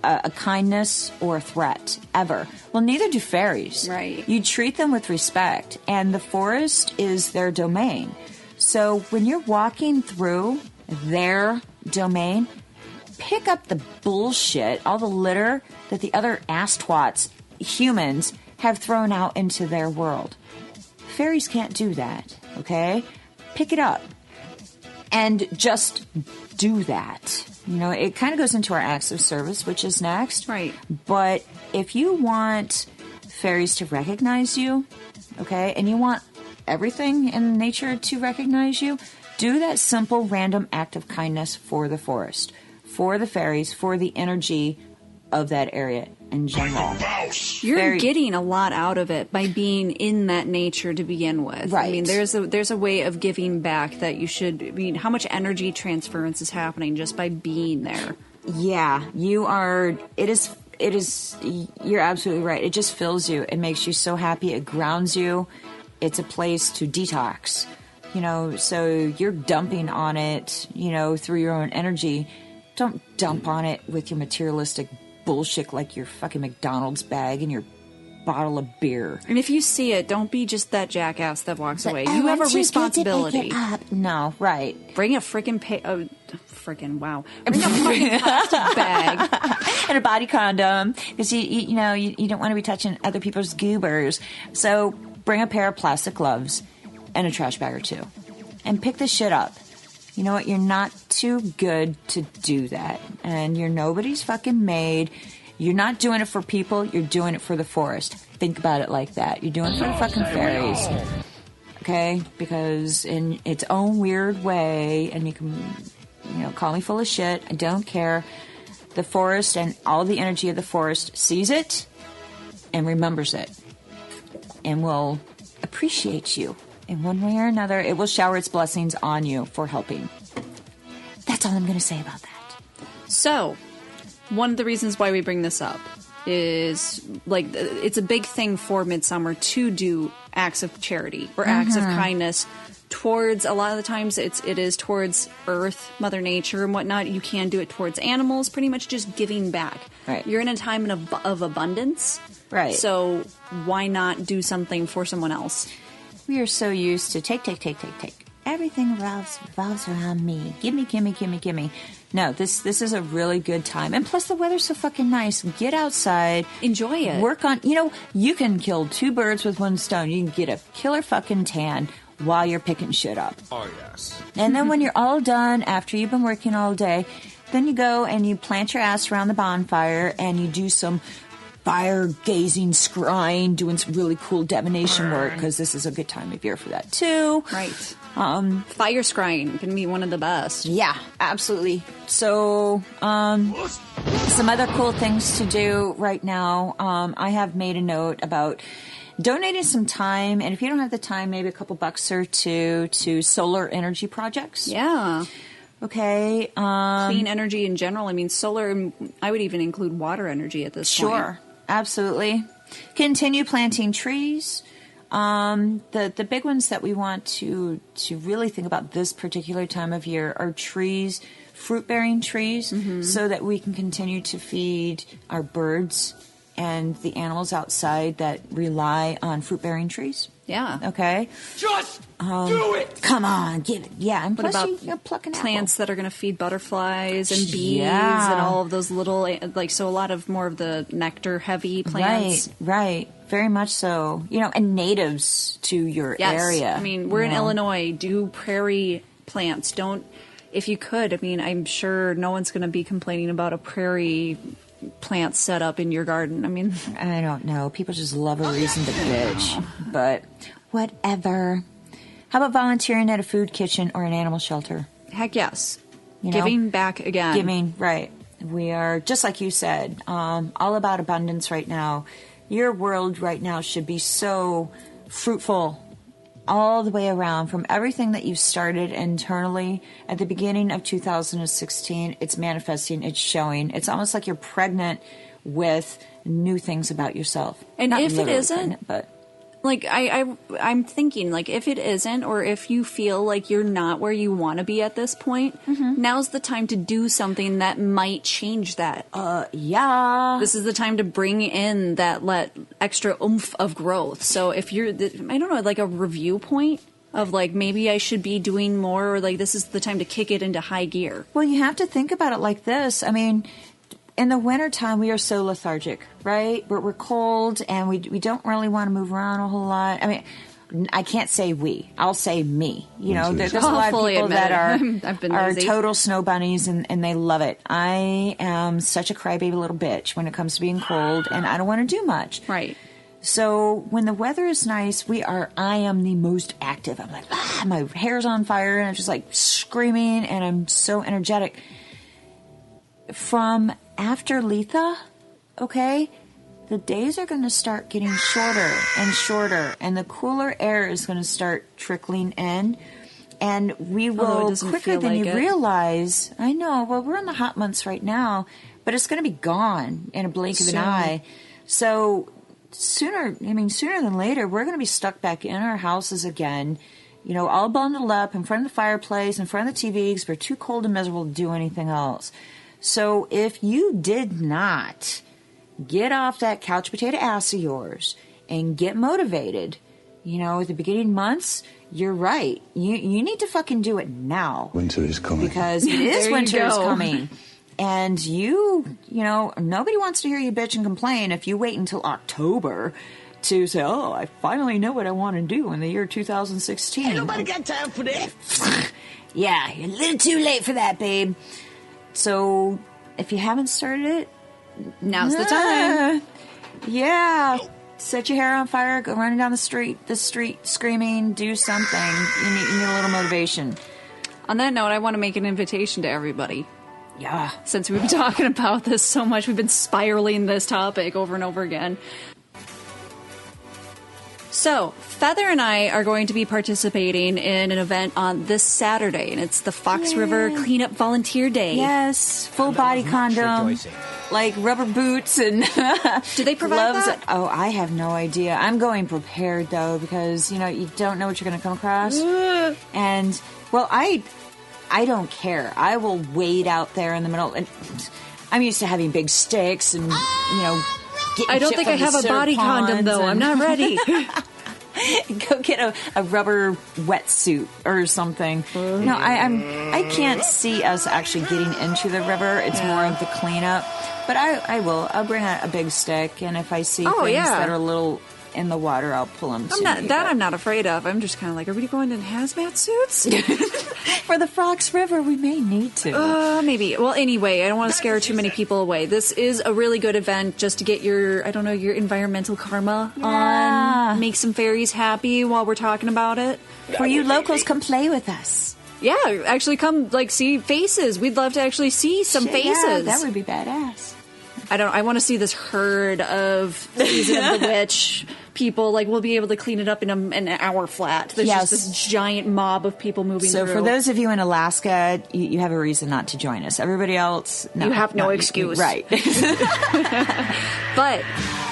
a kindness or a threat, ever. Well, neither do fairies. Right. You treat them with respect, and the forest is their domain. So when you're walking through their domain, pick up the bullshit, all the litter that the other ass-twats, humans, have thrown out into their world. Fairies can't do that, okay? Pick it up and just do that. You know, it kind of goes into our acts of service, which is next. Right. But if you want fairies to recognize you, okay, and you want everything in nature to recognize you, do that simple random act of kindness for the forest. for the fairies, for the energy of that area in general. You're getting a lot out of it by being in that nature to begin with. Right. I mean, there's a way of giving back that you should. I mean, how much energy transference is happening just by being there? Yeah, you are. It is. You're absolutely right. It just fills you. It makes you so happy. It grounds you. It's a place to detox. So you're dumping on it. Through your own energy. Don't dump on it with your materialistic bullshit like your fucking McDonald's bag and your bottle of beer. And if you see it, don't be just that jackass that walks away. You have a responsibility. No, right. Bring a freaking wow. Bring a fucking plastic bag and a body condom because you don't want to be touching other people's goobers. So bring a pair of plastic gloves and a trash bag or two, and pick this shit up. You know what? You're not too good to do that. And you're nobody's fucking maid. You're not doing it for people. You're doing it for the forest. Think about it like that. You're doing it for the fucking fairies. Okay? Because in its own weird way, and you can, call me full of shit. I don't care. The forest and all the energy of the forest sees it and remembers it. And will appreciate you. In one way or another, it will shower its blessings on you for helping. That's all I'm going to say about that. So, one of the reasons why we bring this up is, it's a big thing for Midsummer to do acts of charity or acts of kindness towards, a lot of the times it is towards Earth, Mother Nature and whatnot. You can do it towards animals, pretty much just giving back. Right. You're in a time of abundance. Right. So, why not do something for someone else? We are so used to take. Everything revolves around me. Gimme. No, this is a really good time. And plus the weather's so fucking nice. Get outside. Enjoy it. Work on, you can kill two birds with one stone. You can get a killer fucking tan while you're picking shit up. Oh, yes. And then when you're all done, after you've been working all day, then you go and you plant your ass around the bonfire and you do some fire-gazing, scrying, doing some really cool divination work, because this is a good time of year for that, too. Right. Fire scrying can be one of the best. Yeah, absolutely. So, some other cool things to do right now. I have made a note about donating some time, and if you don't have the time, maybe a couple bucks or two to solar energy projects. Yeah. Okay. Clean energy in general. I mean, solar, I would even include water energy at this point. Sure. Absolutely. Continue planting trees. The big ones that we want to really think about this particular time of year are trees, fruit-bearing trees, so that we can continue to feed our birds and the animals outside that rely on fruit-bearing trees. Yeah. Okay? Just do it! Come on, give it. Yeah, and what plus about you pluck an plants apple. that are going to feed butterflies and bees Yeah. and all of those little, so a lot of more of the nectar-heavy plants. Right. Very much so. And natives to your area. I mean, we're in Illinois. Do prairie plants. If you could, I mean, I'm sure no one's going to be complaining about a prairie plant set up in your garden. I mean, I don't know. People just love a reason to bitch. But whatever. How about volunteering at a food kitchen or an animal shelter? heck yes. Giving back again. Giving, right. We are, just like you said, all about abundance right now. Your world right now should be so fruitful all the way around, from everything that you've started internally at the beginning of 2016. It's manifesting, it's showing. It's almost like you're pregnant with new things about yourself. And Not if it literally isn't, pregnant, but like I'm thinking, like, if it isn't, or if you feel like you're not where you want to be at this point, now's the time to do something that might change that. yeah. This is the time to bring in that extra oomph of growth. So if you're, I don't know, like a review point of like, maybe I should be doing more, or like this is the time to kick it into high gear. Well, you have to think about it like this. I mean, in the wintertime, we are so lethargic, right? We're cold, and we don't really want to move around a whole lot. I mean, I can't say we. I'll say me. You know, there's a lot of people that are total snow bunnies, and they love it. I am such a crybaby little bitch when it comes to being cold, and I don't want to do much. Right. So when the weather is nice, I am the most active. I'm like, my hair's on fire, and I'm just like screaming, and I'm so energetic. from after Litha, okay, the days are going to start getting shorter and shorter, and the cooler air is going to start trickling in, and we will, quicker than you realize, I know, well, we're in the hot months right now, but it's going to be gone in a blink of an eye. So sooner than later, we're going to be stuck back in our houses again, you know, all bundled up in front of the fireplace, in front of the TV, because we're too cold and miserable to do anything else. So if you did not get off that couch potato ass of yours and get motivated, you know, at the beginning months, you're right. You need to fucking do it now. Winter is coming. Because it is winter is coming. And you know, nobody wants to hear you bitch and complain if you wait until October to say, oh, I finally know what I want to do in the year 2016. Ain't nobody got time for that. Yeah, you're a little too late for that, babe. So if you haven't started it, now's the time. Yeah. Set your hair on fire, go running down the street screaming, do something. You need a little motivation. On that note, I want to make an invitation to everybody. Yeah. Since we've been talking about this so much, we've been spiraling this topic over and over again. So, Feather and I are going to be participating in an event on this Saturday, and it's the Fox River Cleanup Volunteer Day. Yes, full body condom, like rubber boots, and do they provide gloves? That? Oh, I have no idea. I'm going prepared though, because you know you don't know what you're going to come across. And well, I don't care. I will wade out there in the middle, and I'm used to having big sticks and you know. I don't think I have a body condom, though. I'm not ready. Go get a rubber wetsuit or something. No, I can't see us actually getting into the river. It's more of the cleanup. But I will. I'll bring a big stick, and if I see things that are a little in the water, I'll pull them. I'm not afraid of. I'm just kind of like, are we going in hazmat suits? For the Fox River, we may need to. Maybe. Well, anyway, I don't want to scare too many people away. This is a really good event just to get your environmental karma on. Make some fairies happy while we're talking about it. For you locals, come play with us. Yeah, actually come, see faces. We'd love to actually see some faces. Yeah, that would be badass. I want to see this herd of Season of the Witch people. We'll be able to clean it up in an hour flat. There's just this giant mob of people moving through. So for those of you in Alaska, you have a reason not to join us. Everybody else, no. You have no excuse. Right. But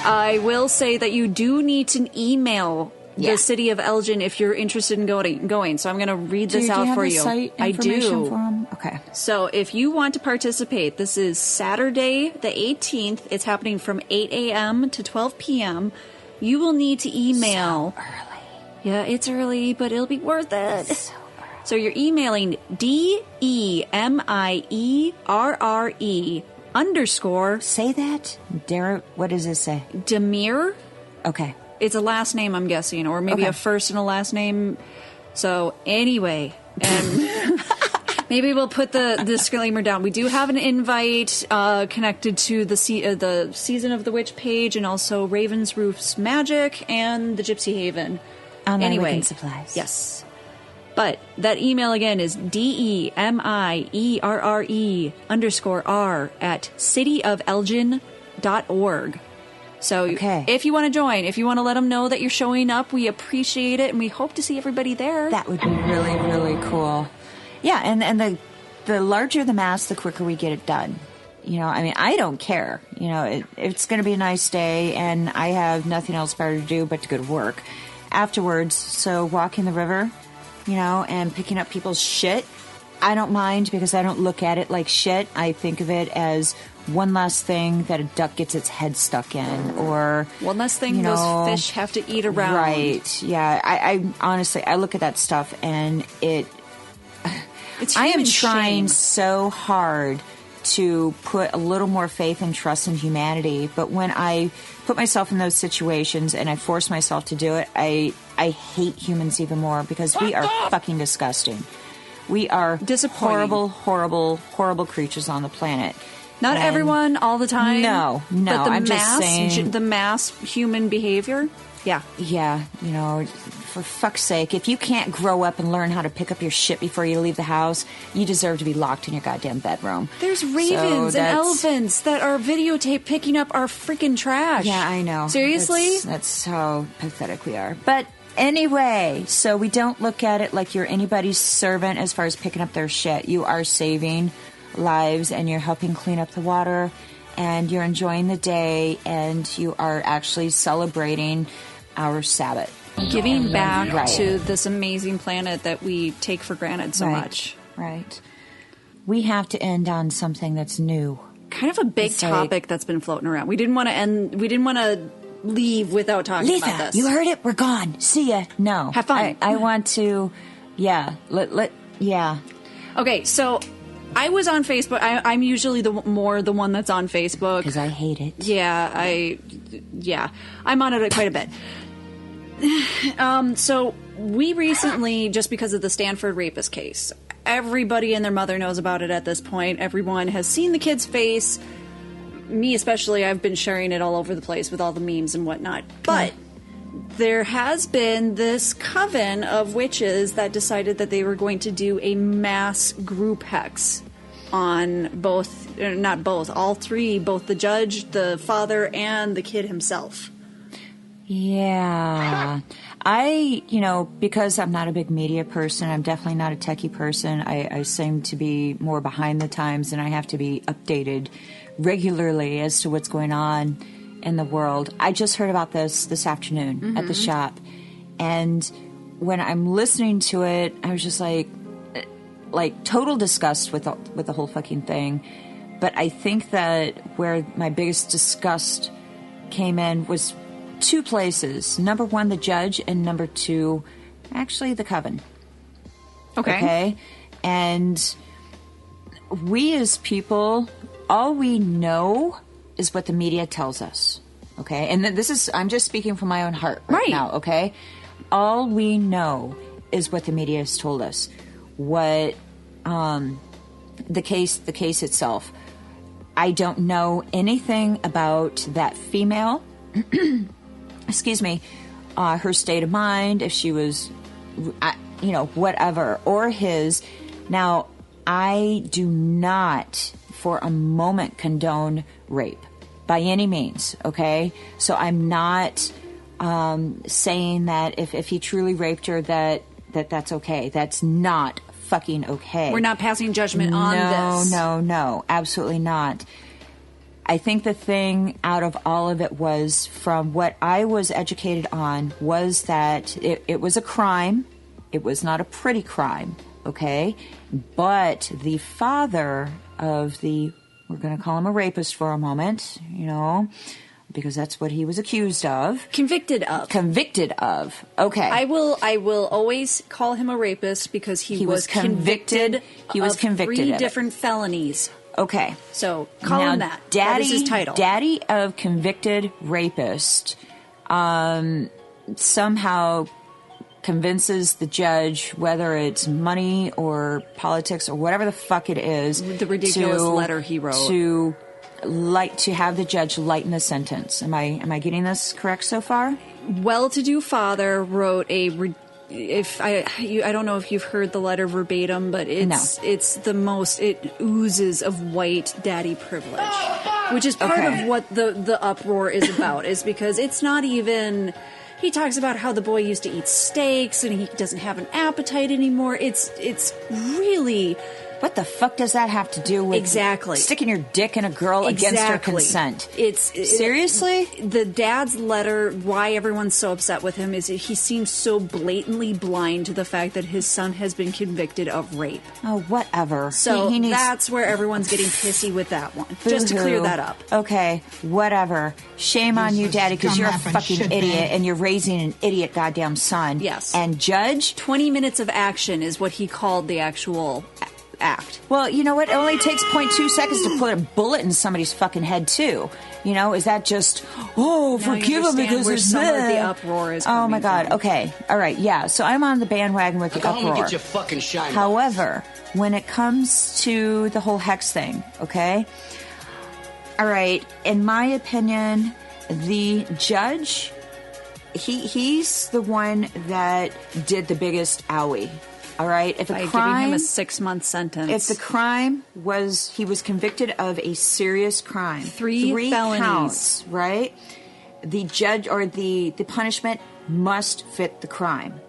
I will say that you do need to email the city of Elgin if you're interested in going. So I'm going to read this out for you. I do. For them? Okay. So if you want to participate, this is Saturday the 18th. It's happening from 8 a.m. to 12 p.m. You will need to email. So early. Yeah, it's early, but it'll be worth it. So early. So you're emailing DEMIERRE_ Say that. What does it say? Demir. Okay. It's a last name, I'm guessing, or maybe a first and a last name. So anyway, and maybe we'll put the disclaimer down. We do have an invite connected to the Season of the Witch page, and also Raven's Roof's Magic and the Gypsy Haven. Anyway, supplies. Yes. But that email again is DEMIERRE_ at cityofelgin.org. So if you want to join, if you want to let them know that you're showing up, we appreciate it, and we hope to see everybody there. That would be really, really cool. Yeah, and the larger the mass, the quicker we get it done. You know, I mean, I don't care. You know, it's going to be a nice day, and I have nothing else better to do but to go to work afterwards. So walking the river, you know, and picking up people's shit, I don't mind, because I don't look at it like shit. I think of it as one less thing that a duck gets its head stuck in, or one less thing those fish have to eat around. Right. Yeah. I honestly, I look at that stuff, and I am trying so hard to put a little more faith and trust in humanity, but when I put myself in those situations and I force myself to do it, I hate humans even more, because we are fucking disgusting. We are horrible, horrible, horrible creatures on the planet. Not everyone all the time. No. But I'm just saying, the mass human behavior. Yeah. Yeah. You know, for fuck's sake, if you can't grow up and learn how to pick up your shit before you leave the house, you deserve to be locked in your goddamn bedroom. There's ravens and elephants that are videotape picking up our freaking trash. Yeah, I know. Seriously? That's how pathetic we are. But anyway, so we don't look at it like you're anybody's servant as far as picking up their shit. You are saving lives, and you're helping clean up the water, and you're enjoying the day, and you are actually celebrating our Sabbath. Giving back to this amazing planet that we take for granted so much. Right. We have to end on something that's new. Kind of a big topic that's been floating around. We didn't want to leave without talking Litha, about this. You heard it? We're gone. See ya. No. Have fun. I want to, yeah. Yeah. Okay, so I was on Facebook. I'm usually the one that's on Facebook. Because I hate it. Yeah, I'm on it quite a bit. So we recently, just because of the Stanford rapist case, everybody and their mother knows about it at this point. Everyone has seen the kid's face. Me especially, I've been sharing it all over the place with all the memes and whatnot. But there has been this coven of witches that decided that they were going to do a mass group hex on all three, both the judge, the father, and the kid himself. Yeah. Because I'm not a big media person, I'm definitely not a techie person. I seem to be more behind the times, and I have to be updated regularly as to what's going on in the world. I just heard about this afternoon at the shop, and when I'm listening to it, I was just like total disgust with the whole fucking thing. But I think that where my biggest disgust came in was two places. Number one, the judge, and number two, actually the coven. Okay? And we as people, all we know is what the media tells us. Okay? And I'm just speaking from my own heart right now, okay? All we know is what the media has told us. What the case itself. I don't know anything about that female. Excuse me, her state of mind, if she was, whatever, or his. Now, I do not for a moment condone rape by any means, okay? So I'm not saying that if he truly raped her that's okay. That's not fucking okay. We're not passing judgment on this. No, absolutely not. I think the thing out of all of it was, from what I was educated on, was that it was a crime. It was not a pretty crime, okay? But the father of we're going to call him a rapist for a moment, because that's what he was accused of. Convicted of. Okay. I will always call him a rapist because he was convicted. He was convicted of 3 different felonies. Okay. So call him that. That is his title. Daddy of convicted rapist somehow convinces the judge, whether it's money or politics or whatever the fuck it is, the ridiculous letter he wrote, to have the judge lighten the sentence. Am I getting this correct so far? Well-to-do father wrote I don't know if you've heard the letter verbatim, but it oozes of white daddy privilege, which is part of what the uproar is about, is because it's not even. He talks about how the boy used to eat steaks and he doesn't have an appetite anymore. It's really. What the fuck does that have to do with sticking your dick in a girl against her consent? Seriously? The dad's letter, why everyone's so upset with him, is he seems so blatantly blind to the fact that his son has been convicted of rape. Oh, whatever. So that's where everyone's getting pissy with that one. Boo-hoo. Just to clear that up. Okay, whatever. Shame on you, Daddy, because you're a fucking idiot and you're raising an idiot goddamn son. Yes. And judge? 20 minutes of action is what he called the actual act. Well, you know what? It only takes 0.2 seconds to put a bullet in somebody's fucking head, too. Is that just, forgive him because where it's some of the uproar is coming Oh, my God. from. Okay. All right. Yeah. So I'm on the bandwagon with the uproar. Get your fucking shine. However, when it comes to the whole hex thing, okay? All right. In my opinion, the judge, he's the one that did the biggest owie. All right? If By a crime, giving him a 6-month sentence. if the crime was, he was convicted of a serious crime. Three felonies. Counts, right? The judge or the punishment must fit the crime.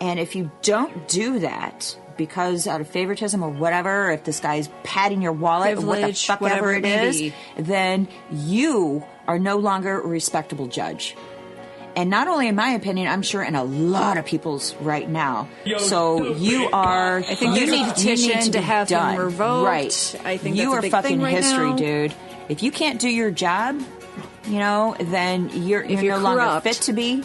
And if you don't do that, because out of favoritism or whatever, if this guy's padding your wallet or what the fuck ever it is, then you are no longer a respectable judge. And not only in my opinion, I'm sure in a lot of people's right now. So you are. I think there's a petition to have him revoked. Right. I think you that's a are big fucking thing right history, now. dude. If you can't do your job, then you're no longer fit to be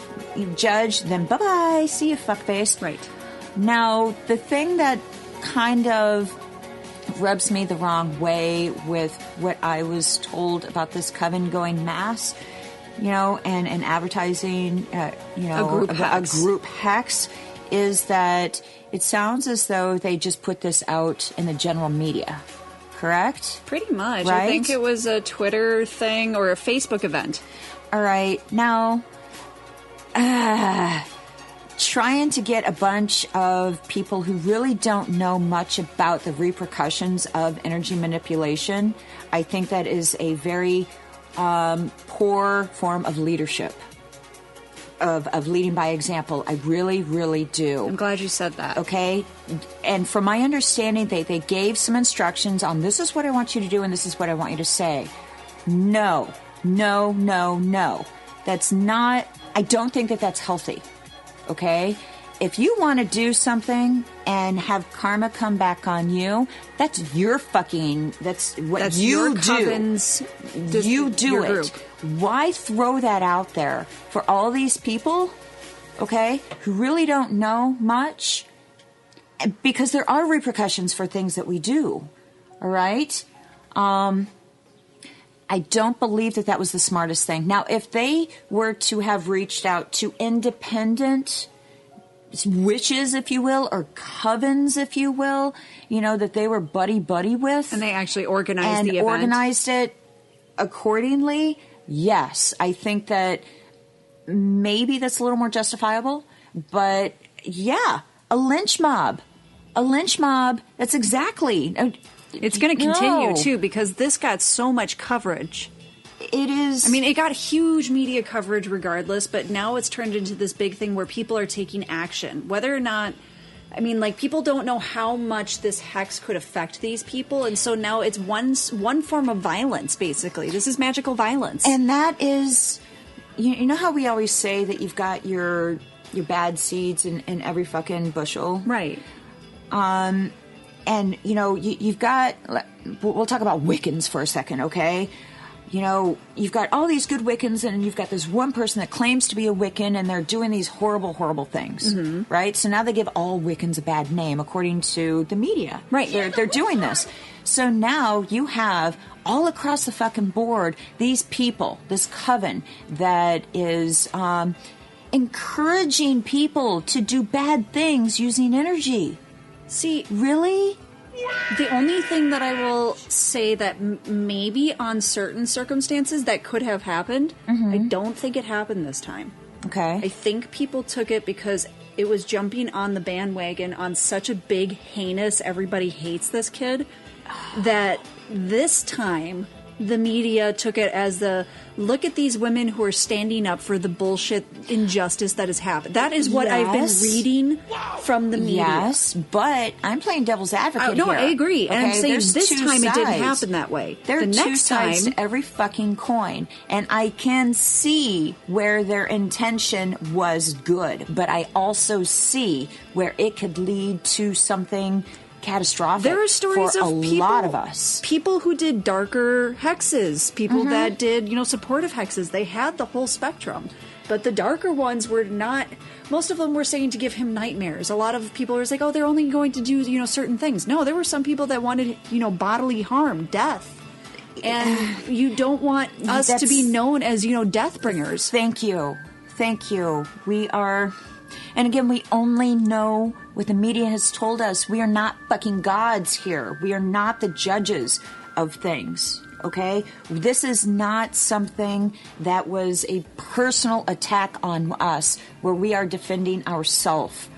judged. Then bye bye. See you, fuckface. Right. Now the thing that kind of rubs me the wrong way with what I was told about this coven going mass. And advertising, a group hex, is that it sounds as though they just put this out in the general media, correct? Pretty much. Right? I think it was a Twitter thing or a Facebook event. All right. Now, trying to get a bunch of people who really don't know much about the repercussions of energy manipulation, I think that is a very poor form of leadership, of leading by example. I really, really do. I'm glad you said that. Okay? And from my understanding, they gave some instructions on this is what I want you to do and this is what I want you to say. No. That's not, I don't think that that's healthy. Okay? If you want to do something and have karma come back on you, that's that's what you do. Coven's, you do your it. group. Why throw that out there for all these people, okay, who really don't know much? Because there are repercussions for things that we do, all right? I don't believe that was the smartest thing. Now, if they were to have reached out to independent witches, if you will, or covens, if you will, that they were buddy with. And they actually organized the event. organized it accordingly, yes. I think that maybe that's a little more justifiable. But, yeah, a lynch mob, that's exactly. It's going to continue, too, because this got so much coverage. It is. I mean, it got huge media coverage regardless, but now it's turned into this big thing where people are taking action. Whether or not, people don't know how much this hex could affect these people, and so now it's one form of violence, basically. This is magical violence. And that is, you know how we always say that you've got your bad seeds in every fucking bushel? Right. And, you've got, we'll talk about Wiccans for a second, okay? You've got all these good Wiccans, and you've got this one person that claims to be a Wiccan, and they're doing these horrible, horrible things, right? So now they give all Wiccans a bad name, according to the media. Right. They're doing this. So now you have, all across the fucking board, these people, this coven that is encouraging people to do bad things using energy. See, really? the only thing that I will say that maybe on certain circumstances that could have happened, I don't think it happened this time. Okay. I think people took it because it was jumping on the bandwagon on such a big, heinous, everybody hates this kid, that this time the media took it as look at these women who are standing up for the bullshit injustice that has happened. That is what I've been reading from the media. Yes, but I'm playing devil's advocate no, here. I agree. Okay? And I'm saying There's this two time it didn't sides. happen that way. There are the two next sides time, to every fucking coin. And I can see where their intention was good, but I also see where it could lead to something catastrophic. there are stories for of a people, lot of us. People who did darker hexes, people that did, supportive hexes. They had the whole spectrum. But the darker ones were not. Most of them were saying to give him nightmares. A lot of people were like, oh, they're only going to do, certain things. No, there were some people that wanted, bodily harm, death. And you don't want us to be known as, death bringers. Thank you. Thank you. We are, and again, we only know what the media has told us. We are not fucking gods here. We are not the judges of things. okay? This is not something that was a personal attack on us where we are defending ourselves,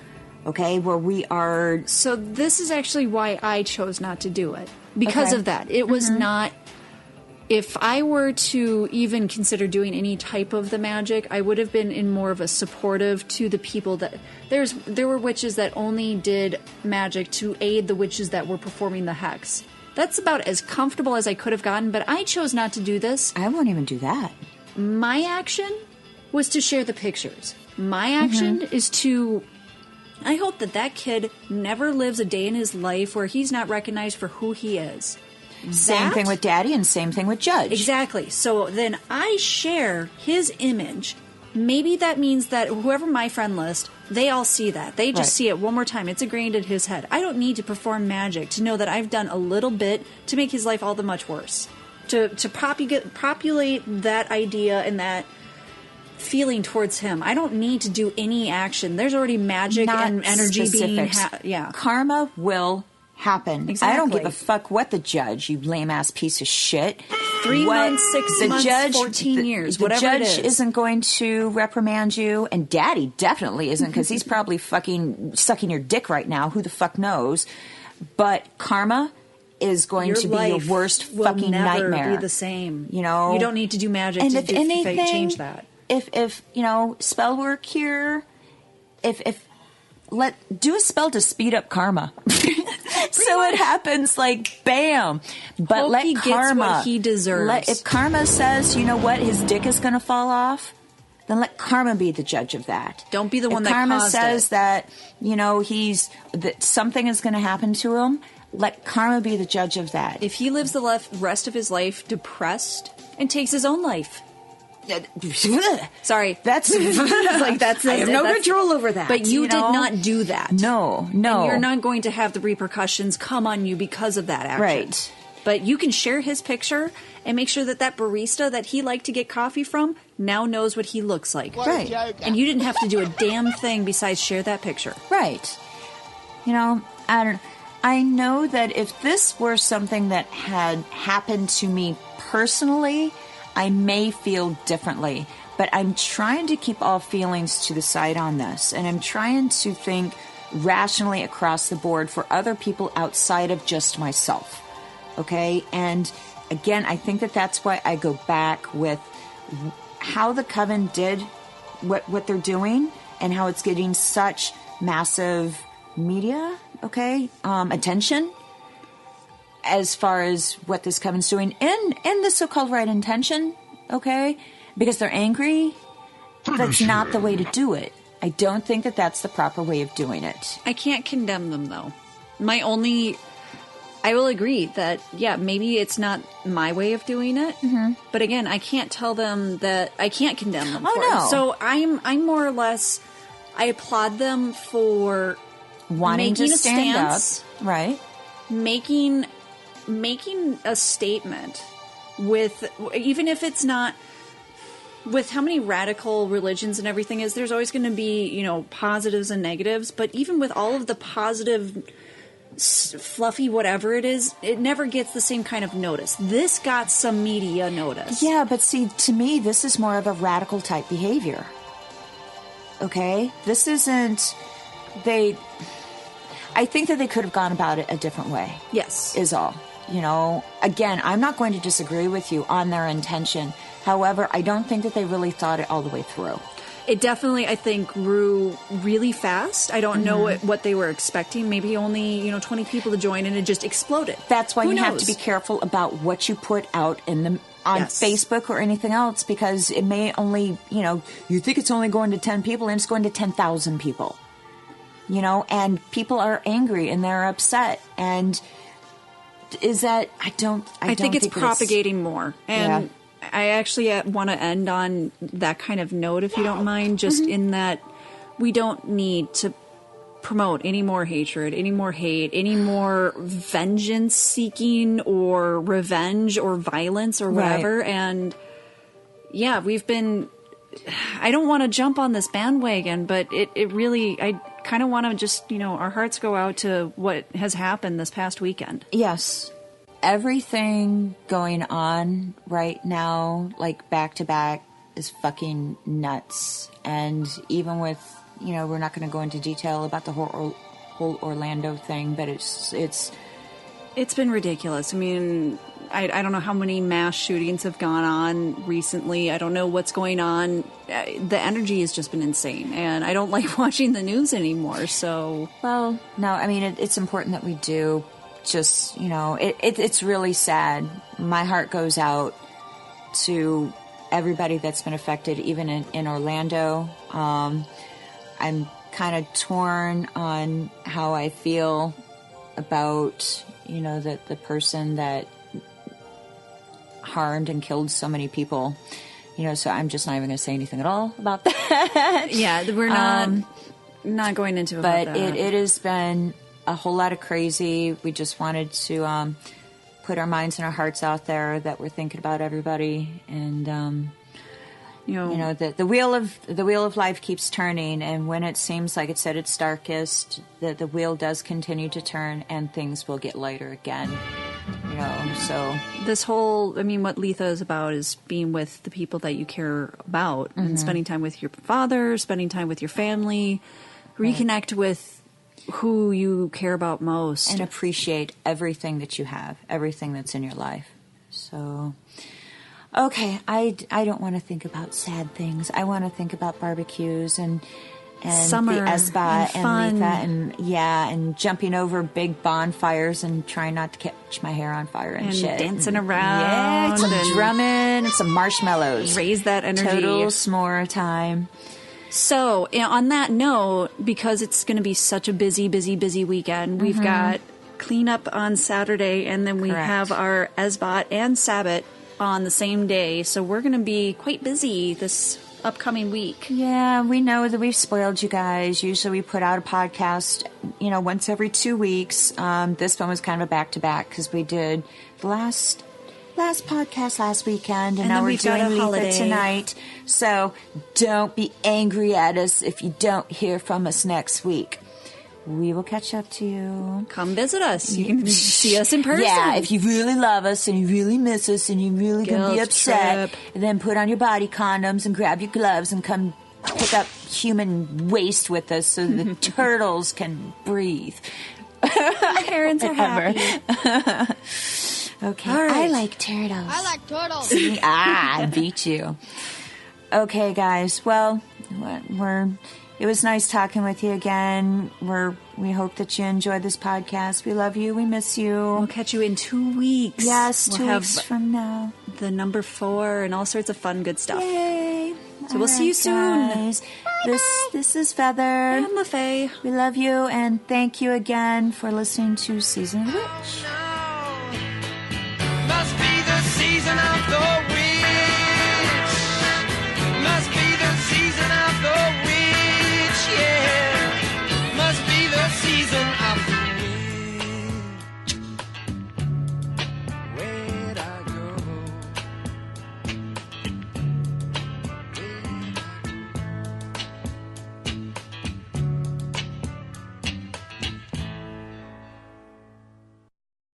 okay? Where we are... So this is actually why I chose not to do it. Because of that. It was not... If I were to even consider doing any type of the magic, I would have been in more of a supportive to the people that... There were witches that only did magic to aid the witches that were performing the hex. That's about as comfortable as I could have gotten, but I chose not to do this. I won't even do that. My action was to share the pictures. My action is to... I hope that kid never lives a day in his life where he's not recognized for who he is. Same thing with Daddy and same thing with Judge. Exactly. So then I share his image. Maybe that means that whoever my friend list, they all see that. They just see it one more time. It's ingrained in his head. I don't need to perform magic to know that I've done a little bit to make his life all the much worse. To populate that idea and that feeling towards him. I don't need to do any action. There's already magic and energy being... Karma will happen. Exactly. I don't give a fuck what the judge, you lame-ass piece of shit. 3 months, 6 months, 14 years, whatever it is. The judge isn't going to reprimand you, and Daddy definitely isn't, because he's probably fucking sucking your dick right now. Who the fuck knows? But karma is going to be your worst fucking nightmare. Will never be the same. You know? You don't need to do magic and to if anything, change that. If you know, spell work here, do a spell to speed up karma. So it happens like bam. But Hope let he karma gets what he deserves. If karma says, you know what, his dick is going to fall off, then let karma be the judge of that. Don't be the one if that karma caused says it. that, you know, that something is going to happen to him, let karma be the judge of that. If he lives the rest of his life depressed and takes his own life. Sorry, that's like that's. I have no control over that. But you did not do that. No. And you're not going to have the repercussions come on you because of that action. Right. But you can share his picture and make sure that barista that he liked to get coffee from now knows what he looks like. Right. And you didn't have to do a damn thing besides share that picture. Right. You know, I know that if this were something that had happened to me personally, I may feel differently, but I'm trying to keep all feelings to the side on this, and I'm trying to think rationally across the board for other people outside of just myself, okay? And again, I think that's why I go back with how the Coven did what they're doing and how it's getting such massive media, okay, attention, as far as what this Coven's doing in the so-called right intention, okay? Because they're angry, that's not the way to do it. I don't think that's the proper way of doing it. I can't condemn them, though. I will agree that, yeah, maybe it's not my way of doing it, but again, I can't tell them that I can't condemn them for it. So I'm more or less, I applaud them for wanting making to stand a stance, up, right? Making a statement with, even if it's not, with how many radical religions and everything is, there's always going to be, you know, positives and negatives, but even with all of the positive, fluffy whatever it is, it never gets the same kind of notice. This got some media notice. Yeah, but see, to me, this is more of a radical type behavior. Okay? This isn't... I think that they could have gone about it a different way. Yes. Is all. You know, again, I'm not going to disagree with you on their intention. However, I don't think that they really thought it all the way through. It definitely, I think, grew really fast. I don't know what they were expecting. Maybe only, 20 people to join, and it just exploded. That's why you have to be careful about what you put out on Facebook or anything else, because it may only, you think it's only going to 10 people, and it's going to 10,000 people. And people are angry and they're upset. And is that, I think it's propagating more. And I actually want to end on that kind of note, if you don't mind, just in that we don't need to promote any more hatred, any more hate, any more vengeance seeking or revenge or violence or whatever. Right. And yeah, I don't want to jump on this bandwagon, but it really, I kind of want to just, our hearts go out to what has happened this past weekend. Yes. everything going on right now, like back to back, is fucking nuts. And even with, we're not going to go into detail about the whole Orlando thing, but it's been ridiculous. I mean, I don't know how many mass shootings have gone on recently. I don't know what's going on. The energy has just been insane, and I don't like watching the news anymore. So, well, no, I mean, it's important that we do. Just, it's really sad. My heart goes out to everybody that's been affected, even in Orlando. I'm kind of torn on how I feel about, the person that harmed and killed so many people. So I'm just not even going to say anything at all about that. Yeah, we're not going into it. But it has been a whole lot of crazy. We just wanted to put our minds and our hearts out there that we're thinking about everybody, and the wheel of life keeps turning, and when it seems like it's at its darkest, the wheel does continue to turn, and things will get lighter again. So this whole, what Litha is about is being with the people that you care about, and spending time with your father, spending time with your family, reconnect with who you care about most, and appreciate everything that you have, everything that's in your life. So, okay, I don't want to think about sad things. I want to think about barbecues and summer the SBA and Litha and jumping over big bonfires and trying not to catch my hair on fire and shit. Dancing around. Some drumming and some marshmallows. Raise that energy. Total s'more time. So, on that note, because it's going to be such a busy weekend, we've got cleanup on Saturday, and then we have our Esbat and Sabbat on the same day. So we're going to be quite busy this upcoming week. Yeah, we know that we've spoiled you guys. Usually we put out a podcast, once every 2 weeks. This one was kind of a back-to-back because we did the last podcast last weekend, and now we're doing Litha tonight. So don't be angry at us if you don't hear from us next week. We will catch up to you. Come visit us. You can see us in person. Yeah, if you really love us and you really miss us and you're really going to be upset, then put on your body condoms and grab your gloves and come pick up human waste with us so the turtles can breathe. Parents are happy. Okay, right. I like turtles. I like turtles. I beat you. Okay, guys. Well, it was nice talking with you again. We hope that you enjoyed this podcast. We love you. We miss you. We'll catch you in 2 weeks. Yes, 2 weeks from now. The number 4 and all sorts of fun, good stuff. Yay. So we'll see you soon. Guys. This is Feather. And LeFay. We love you, and thank you again for listening to Season of the Witch.